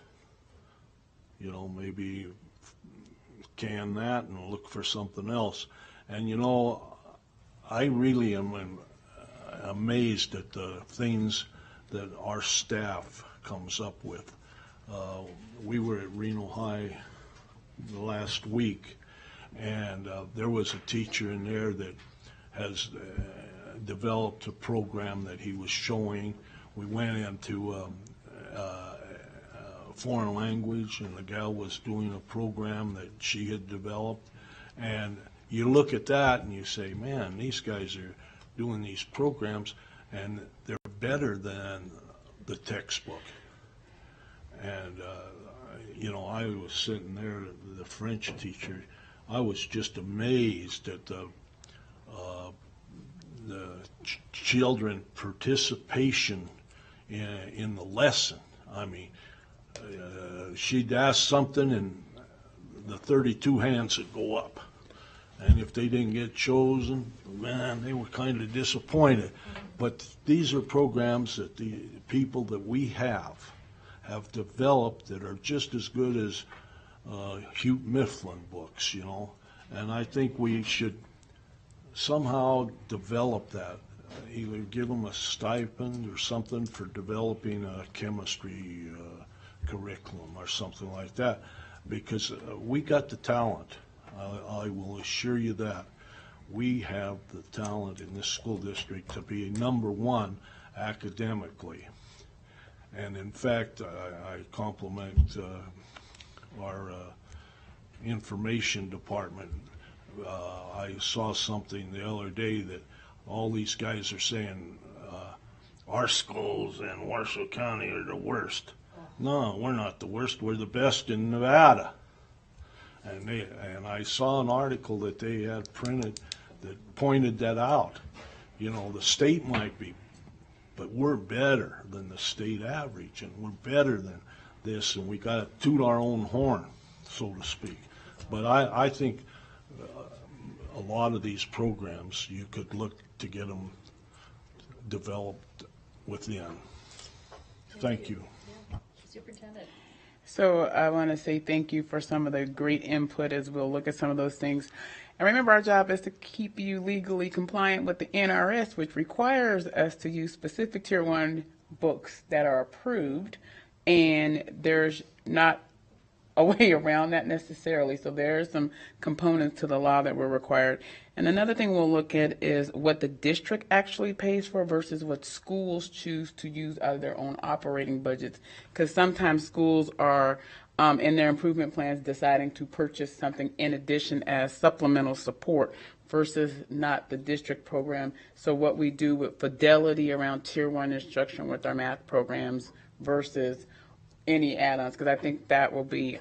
maybe can that and look for something else. And I really am amazed at the things that our staff comes up with. We were at Reno High last week, and there was a teacher in there that has developed a program that he was showing. We went into foreign language, and the gal was doing a program that she had developed. And you look at that and you say, man, these guys are doing these programs, and they're better than the textbook. And, I was sitting there, the French teacher, I was just amazed at the children participation in the lesson. I mean, she'd ask something and the 32 hands would go up. And if they didn't get chosen, man, they were kind of disappointed. But these are programs that the people that we have developed that are just as good as Hugh Mifflin books, And I think we should somehow develop that, either give them a stipend or something for developing a chemistry curriculum or something like that, because we got the talent. I will assure you that. We have the talent in this school district to be number one academically. And in fact, I compliment our information department. I saw something the other day that all these guys are saying our schools in Washoe County are the worst. No, we're not the worst. We're the best in Nevada. And I saw an article that they had printed that pointed that out. The state might be, but we're better than the state average, and we're better than this, and we got to toot our own horn, so to speak. But I think a lot of these programs, you could look to get them developed within. Thank you. Superintendent. So I want to say thank you for some of the great input as we'll look at some of those things. And remember, our job is to keep you legally compliant with the NRS, which requires us to use specific Tier 1 books that are approved, and there's not a way around that necessarily. So there are some components to the law that were required. And another thing we'll look at is what the district actually pays for versus what schools choose to use out of their own operating budgets. Because sometimes schools are in their improvement plans deciding to purchase something in addition as supplemental support versus not the district program. So what we do with fidelity around Tier 1 instruction with our math programs versus any add-ons, because I think that will be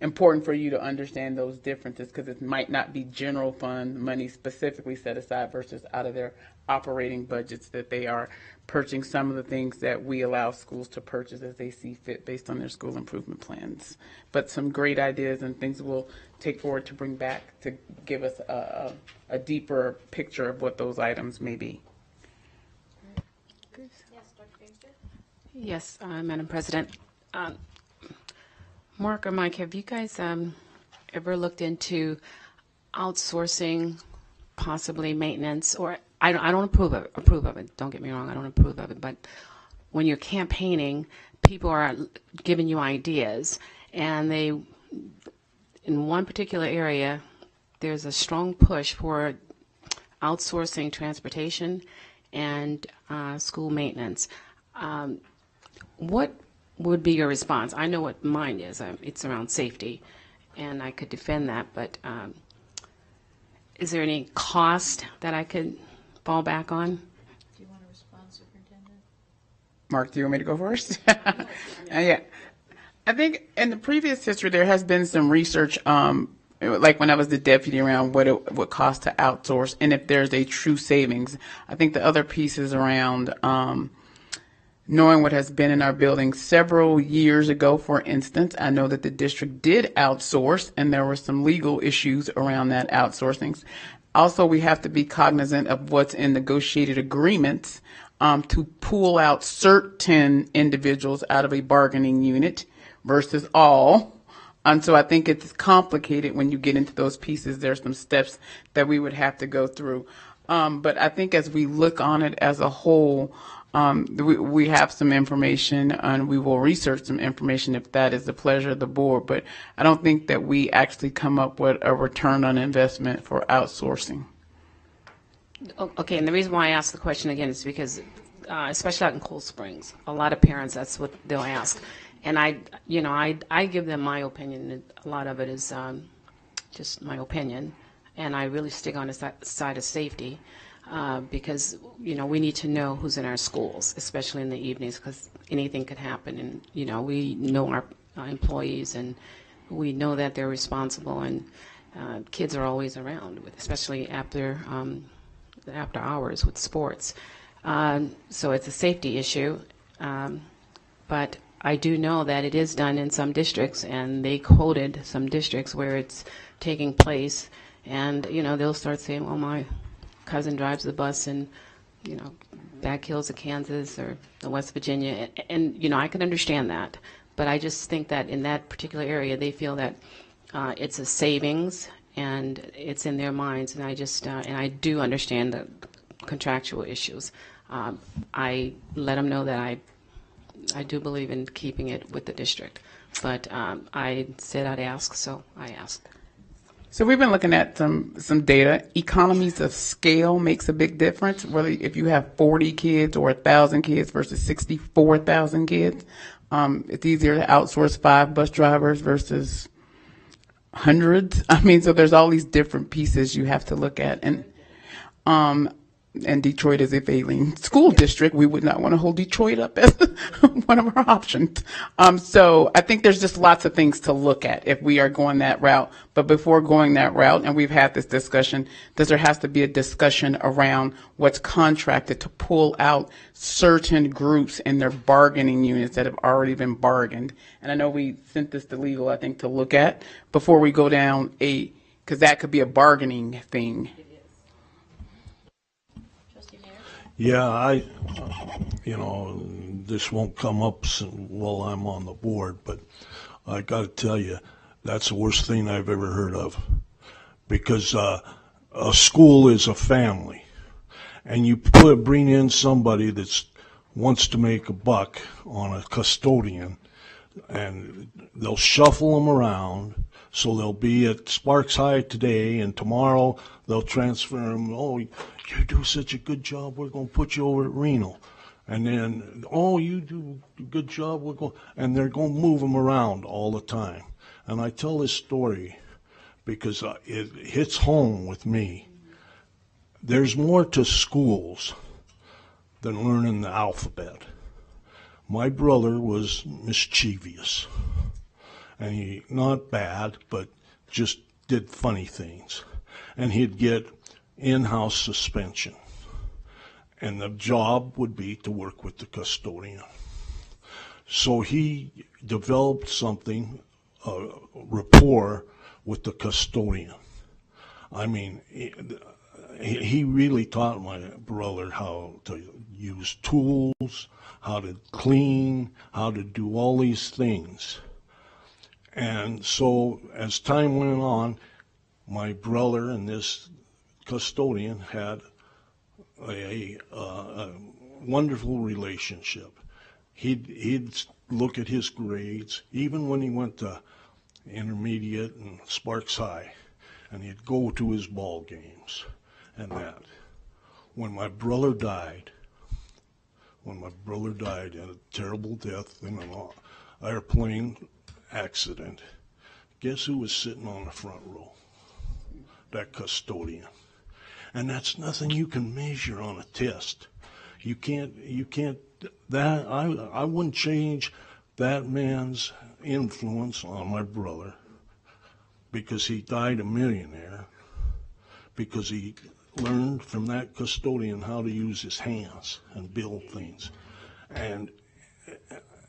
important for you to understand those differences, because it might not be general fund money specifically set aside versus out of their operating budgets that they are purchasing some of the things that we allow schools to purchase as they see fit based on their school improvement plans. But some great ideas and things we'll take forward to bring back to give us a deeper picture of what those items may be. Yes, Dr. Gangster? Yes, Madam President. Mark or Mike, have you guys ever looked into outsourcing possibly maintenance? Or I don't approve of it. Don't get me wrong, I don't approve of it. But when you're campaigning, people are giving you ideas, and in one particular area, there's a strong push for outsourcing transportation and school maintenance. What would be your response? I know what mine is. It's around safety, and I could defend that, but is there any cost that I could fall back on? Do you want to respond, Superintendent? Mark, do you want me to go first? Yeah. I think in the previous history, there has been some research, like when I was the deputy, around what it would cost to outsource and if there's a true savings. I think the other piece is around knowing what has been in our building several years ago. For instance, I know that the district did outsource, and there were some legal issues around that outsourcing. Also, we have to be cognizant of what's in negotiated agreements to pull out certain individuals out of a bargaining unit versus all. And so I think it's complicated when you get into those pieces. There's some steps that we would have to go through. But I think as we look on it as a whole, we have some information, and we will research some information if that is the pleasure of the board. But I don't think that we actually come up with a return on investment for outsourcing. Okay, and the reason why I ask the question again is because, especially out in Cold Springs, a lot of parents, that's what they'll ask. And I give them my opinion, and a lot of it is just my opinion, and I really stick on the side of safety because, we need to know who's in our schools, especially in the evenings, because anything could happen. And, we know our employees, and we know that they're responsible, and kids are always around, especially after hours with sports. So it's a safety issue. But I do know that it is done in some districts, and they quoted some districts where it's taking place. And, they'll start saying, well, my cousin drives the bus in, Back Hills of Kansas or West Virginia. And, I can understand that. But I just think that in that particular area, they feel that it's a savings and it's in their minds. And I just, and I do understand the contractual issues. I let them know that I do believe in keeping it with the district. But I said I'd ask, so I asked. So we've been looking at some data. Economies of scale makes a big difference, whether if you have 40 kids or 1,000 kids versus 64,000 kids. It's easier to outsource 5 bus drivers versus hundreds. So there's all these different pieces you have to look at. And Detroit is a failing school district. We would not want to hold Detroit up as one of our options. So I think there's just lots of things to look at if we are going that route. But before going that route, and we've had this discussion, there has to be a discussion around what's contracted to pull out certain groups in their bargaining units that have already been bargained. And I know we sent this to legal, I think, to look at before we go down because that could be a bargaining thing. Yeah, this won't come up while I'm on the board, but I got to tell you, that's the worst thing I've ever heard of. Because a school is a family, and you bring in somebody that wants to make a buck on a custodian, and they'll shuffle them around. So they'll be at Sparks High today, and tomorrow they'll transfer them. Oh, you do such a good job, we're going to put you over at Reno. And then, oh, you do a good job, and they're going to move them around all the time. And I tell this story because it hits home with me. There's more to schools than learning the alphabet. My brother was mischievous. And he, not bad, but just did funny things. And he'd get in-house suspension. And the job would be to work with the custodian. So he developed something, a rapport with the custodian. He really taught my brother how to use tools, how to clean, how to do all these things. And so as time went on, my brother and this custodian had a wonderful relationship. He'd look at his grades, even when he went to intermediate and Sparks High, and he'd go to his ball games and that. When my brother died in a terrible death in an airplane accident, guess who was sitting on the front row? That custodian. And that's nothing you can measure on a test. You can't, that, I wouldn't change that man's influence on my brother because he died a millionaire, because he learned from that custodian how to use his hands and build things. And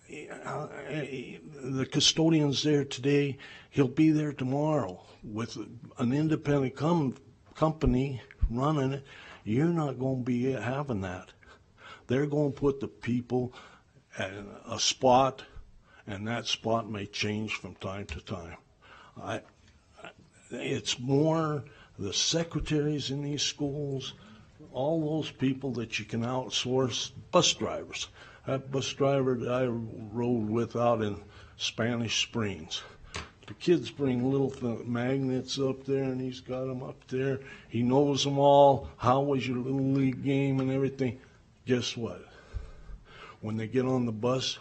the custodian's there today, he'll be there tomorrow with an independent company running it. You're not going to be having that. They're going to put the people at a spot, and that spot may change from time to time. It's more the secretaries in these schools, all those people that you can outsource, bus drivers. That bus driver that I rode with out in Spanish Springs, the kids bring little magnets up there, and he's got them up there. He knows them all. How was your little league game and everything? Guess what? When they get on the bus,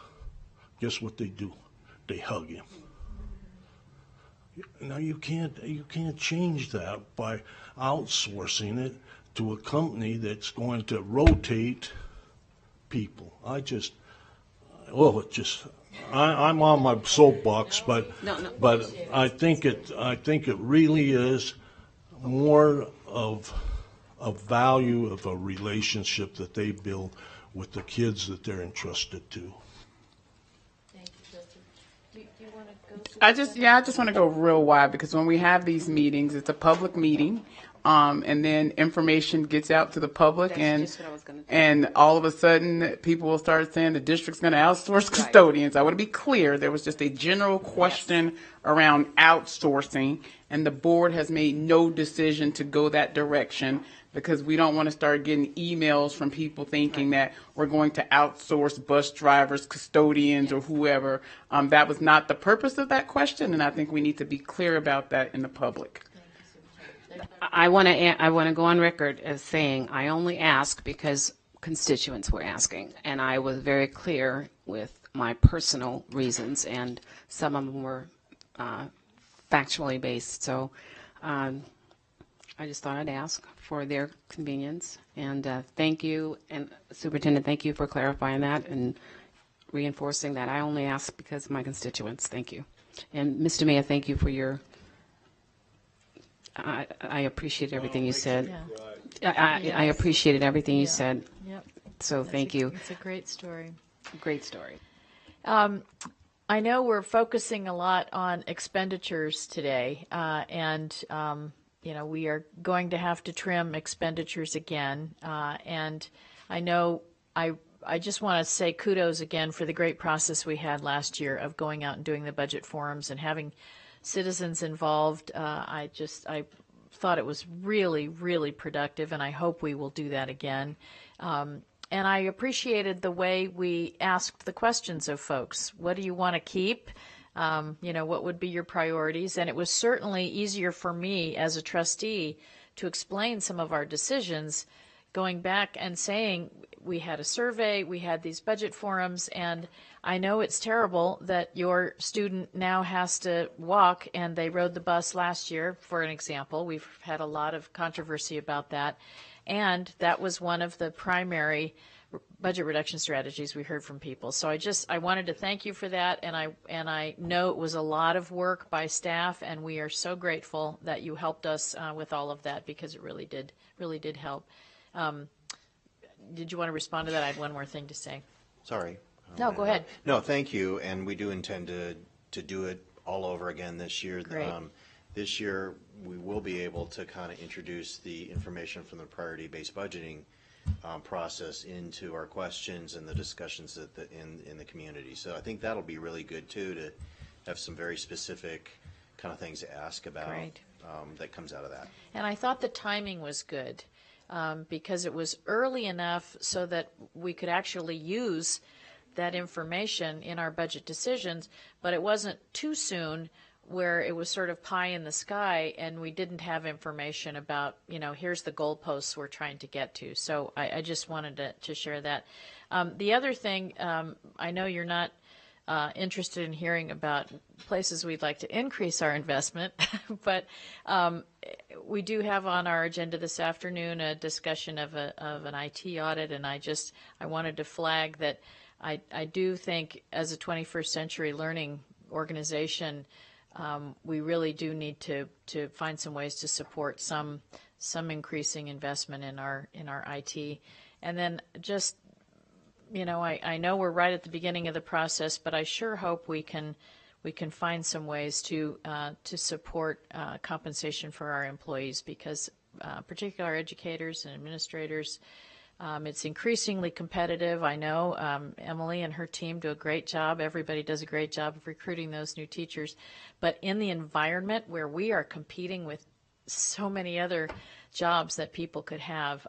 guess what they do? They hug him. Now you can't change that by outsourcing it to a company that's going to rotate people. I'm on my soapbox, but I think it really is more of a value of a relationship that they build with the kids that they're entrusted to. Thank you, Justin. Do you want to go? I just want to go real wide because when we have these meetings, it's a public meeting. And then information gets out to the public, and all of a sudden people will start saying the district's going to outsource custodians. I want to be clear. There was just a general question around outsourcing, and the board has made no decision to go that direction because we don't want to start getting emails from people thinking that we're going to outsource bus drivers, custodians, or whoever. That was not the purpose of that question, and I think we need to be clear about that in the public. I want to go on record as saying I only ask because constituents were asking, and I was very clear with my personal reasons, and some of them were factually based. So I just thought I'd ask for their convenience, and thank you, and Superintendent, thank you for clarifying that and reinforcing that I only ask because of my constituents. Thank you. And Mr. Mayor, thank you for your I appreciate everything you said. I appreciated everything you said. Yep. So thank you. It's a great story. Great story. I know we're focusing a lot on expenditures today, and we are going to have to trim expenditures again. And I know I just want to say kudos again for the great process we had last year of going out and doing the budget forums and having citizens involved. I thought it was really, really productive, and I hope we will do that again. And I appreciated the way we asked the questions of folks. What do you want to keep? What would be your priorities? And it was certainly easier for me as a trustee to explain some of our decisions, going back and saying we had a survey, we had these budget forums, and I know it's terrible that your student now has to walk, and they rode the bus last year, for an example. We've had a lot of controversy about that, and that was one of the primary budget reduction strategies we heard from people. So I wanted to thank you for that, and I know it was a lot of work by staff, and we are so grateful that you helped us with all of that because it really did help. Did you want to respond to that? I had one more thing to say. Sorry. No, go ahead. No, thank you, and we do intend to do it all over again this year. Great. This year, we will be able to kind of introduce the information from the priority-based budgeting process into our questions and the discussions in the community. So I think that'll be really good, too, to have some very specific kind of things to ask about that comes out of that. And I thought the timing was good because it was early enough so that we could actually use that information in our budget decisions, but it wasn't too soon where it was sort of pie in the sky and we didn't have information about, here's the goalposts we're trying to get to. So I just wanted to share that. The other thing, I know you're not interested in hearing about places we'd like to increase our investment, but we do have on our agenda this afternoon a discussion of an IT audit, and I wanted to flag that I do think as a 21st century learning organization, we really do need to find some ways to support some increasing investment in our IT. And then just, I know we're right at the beginning of the process, but I sure hope we can find some ways to support compensation for our employees, because particularly our educators and administrators, it's increasingly competitive. I know Emily and her team do a great job. Everybody does a great job of recruiting those new teachers. But in the environment where we are competing with so many other jobs that people could have,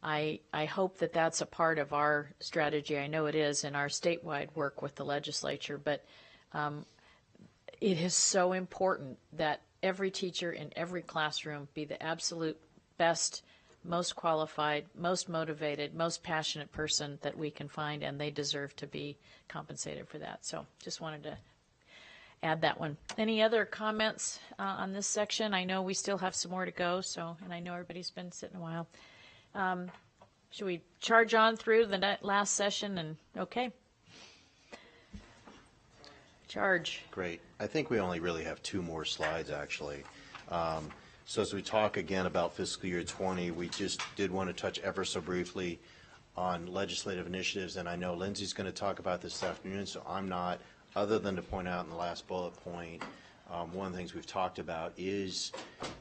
I hope that that's a part of our strategy. I know it is in our statewide work with the legislature, but it is so important that every teacher in every classroom be the absolute best, most qualified, most motivated, most passionate person that we can find, and they deserve to be compensated for that. So just wanted to add that one. Any other comments on this section? I know we still have some more to go, and I know everybody's been sitting a while. Should we charge on through the last session? And okay. Charge. Great. I think we only really have 2 more slides, actually. So as we talk again about fiscal year 20, we just did want to touch ever so briefly on legislative initiatives, and I know Lindsay's going to talk about this afternoon, so I'm not, other than to point out in the last bullet point, one of the things we've talked about is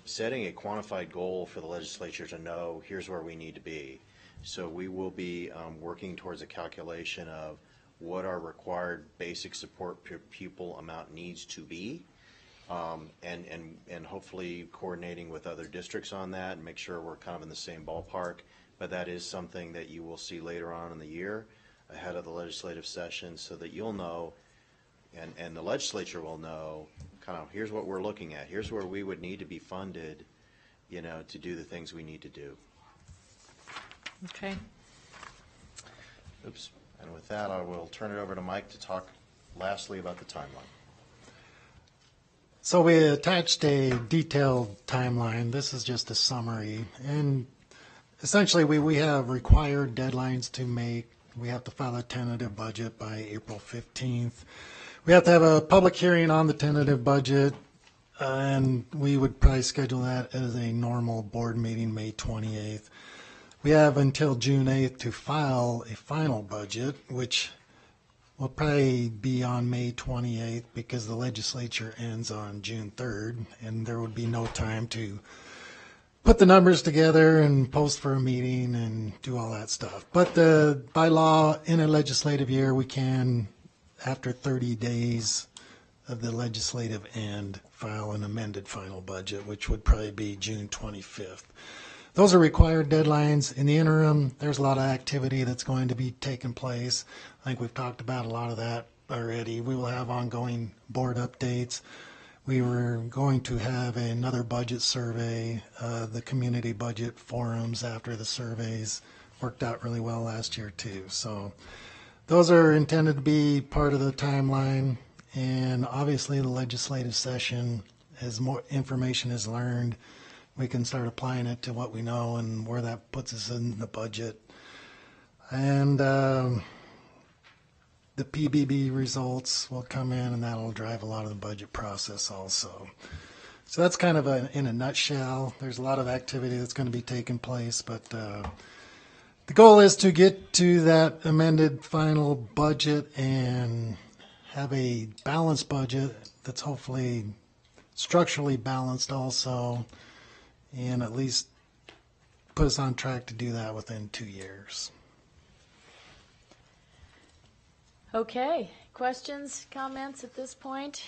setting a quantified goal for the legislature to know here's where we need to be. So we will be working towards a calculation of what our required basic support per pupil amount needs to be, and hopefully coordinating with other districts on that and make sure we're kind of in the same ballpark. But that is something that you will see later on in the year ahead of the legislative session, so that you'll know and the legislature will know kind of here's what we're looking at, here's where we would need to be funded, to do the things we need to do. Okay. Oops. And with that, I will turn it over to Mike to talk lastly about the timeline. So we attached a detailed timeline. This is just a summary. And essentially, we have required deadlines to make. We have to file a tentative budget by April 15th. We have to have a public hearing on the tentative budget, and we would probably schedule that as a normal board meeting, May 28th. We have until June 8th to file a final budget, which will probably be on May 28th because the legislature ends on June 3rd, and there would be no time to put the numbers together and post for a meeting and do all that stuff. But by law, in a legislative year, we can, after 30 days of the legislative end, file an amended final budget, which would probably be June 25th. Those are required deadlines. In the interim, there's a lot of activity that's going to be taking place. I think we've talked about a lot of that already. We will have ongoing board updates. We were going to have another budget survey, the community budget forums after the surveys worked out really well last year too. So those are intended to be part of the timeline. And obviously the legislative session, as more information is learned, we can start applying it to what we know and where that puts us in the budget. And the PBB results will come in, and that'll drive a lot of the budget process also. So that's kind of in a nutshell. There's a lot of activity that's going to be taking place, but the goal is to get to that amended final budget and have a balanced budget that's hopefully structurally balanced also, and at least put us on track to do that within 2 years. Okay, questions, comments at this point?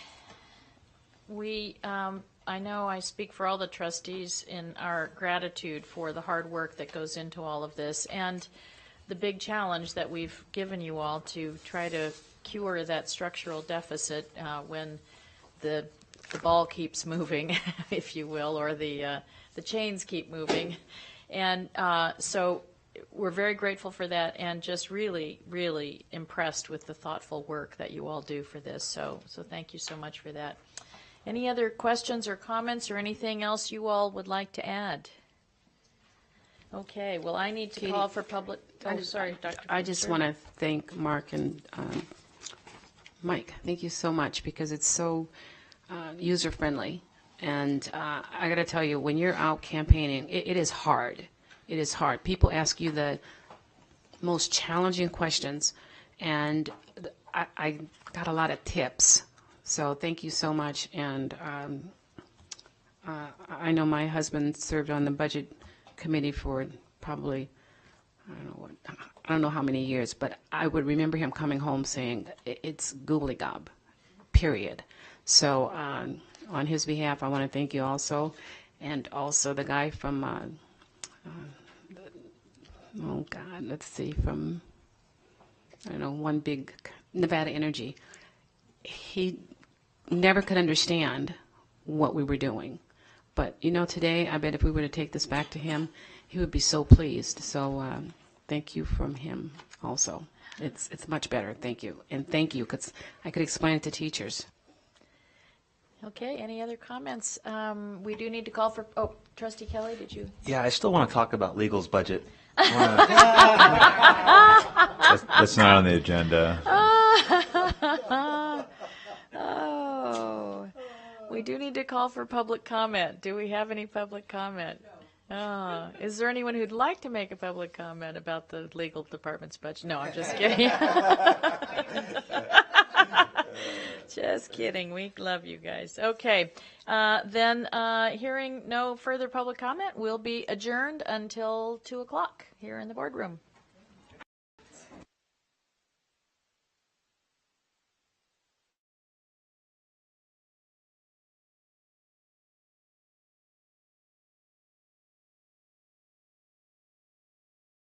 I know I speak for all the trustees in our gratitude for the hard work that goes into all of this and the big challenge that we've given you all to try to cure that structural deficit when the ball keeps moving, if you will, or the chains keep moving. And so we're very grateful for that, and just really, really impressed with the thoughtful work that you all do for this. So thank you so much for that. Any other questions or comments or anything else you all would like to add? Okay, well, I need to call for public, oh, sorry, Dr. I just want to thank Mark and Mike. Thank you so much, because it's so user-friendly. And I got to tell you, when you're out campaigning, it is hard. It is hard. People ask you the most challenging questions, and I got a lot of tips. So thank you so much. And I know my husband served on the budget committee for probably, I don't know how many years, but I would remember him coming home saying, it's googly gob, period. So on his behalf, I want to thank you also, and also the guy from, from, I don't know, one big Nevada Energy. He never could understand what we were doing. But, today, I bet if we were to take this back to him, he would be so pleased. So thank you from him also. It's much better. Thank you. And thank you, because I could explain it to teachers. Okay, any other comments? We do need to call for, Trustee Kelly, did you? Yeah, I still want to talk about legal's budget. That's not on the agenda. Oh, we do need to call for public comment. Do we have any public comment? No. Is there anyone who'd like to make a public comment about the legal department's budget? No, I'm just kidding. Just kidding. We love you guys. Okay. Then hearing no further public comment, we'll be adjourned until 2 o'clock here in the boardroom.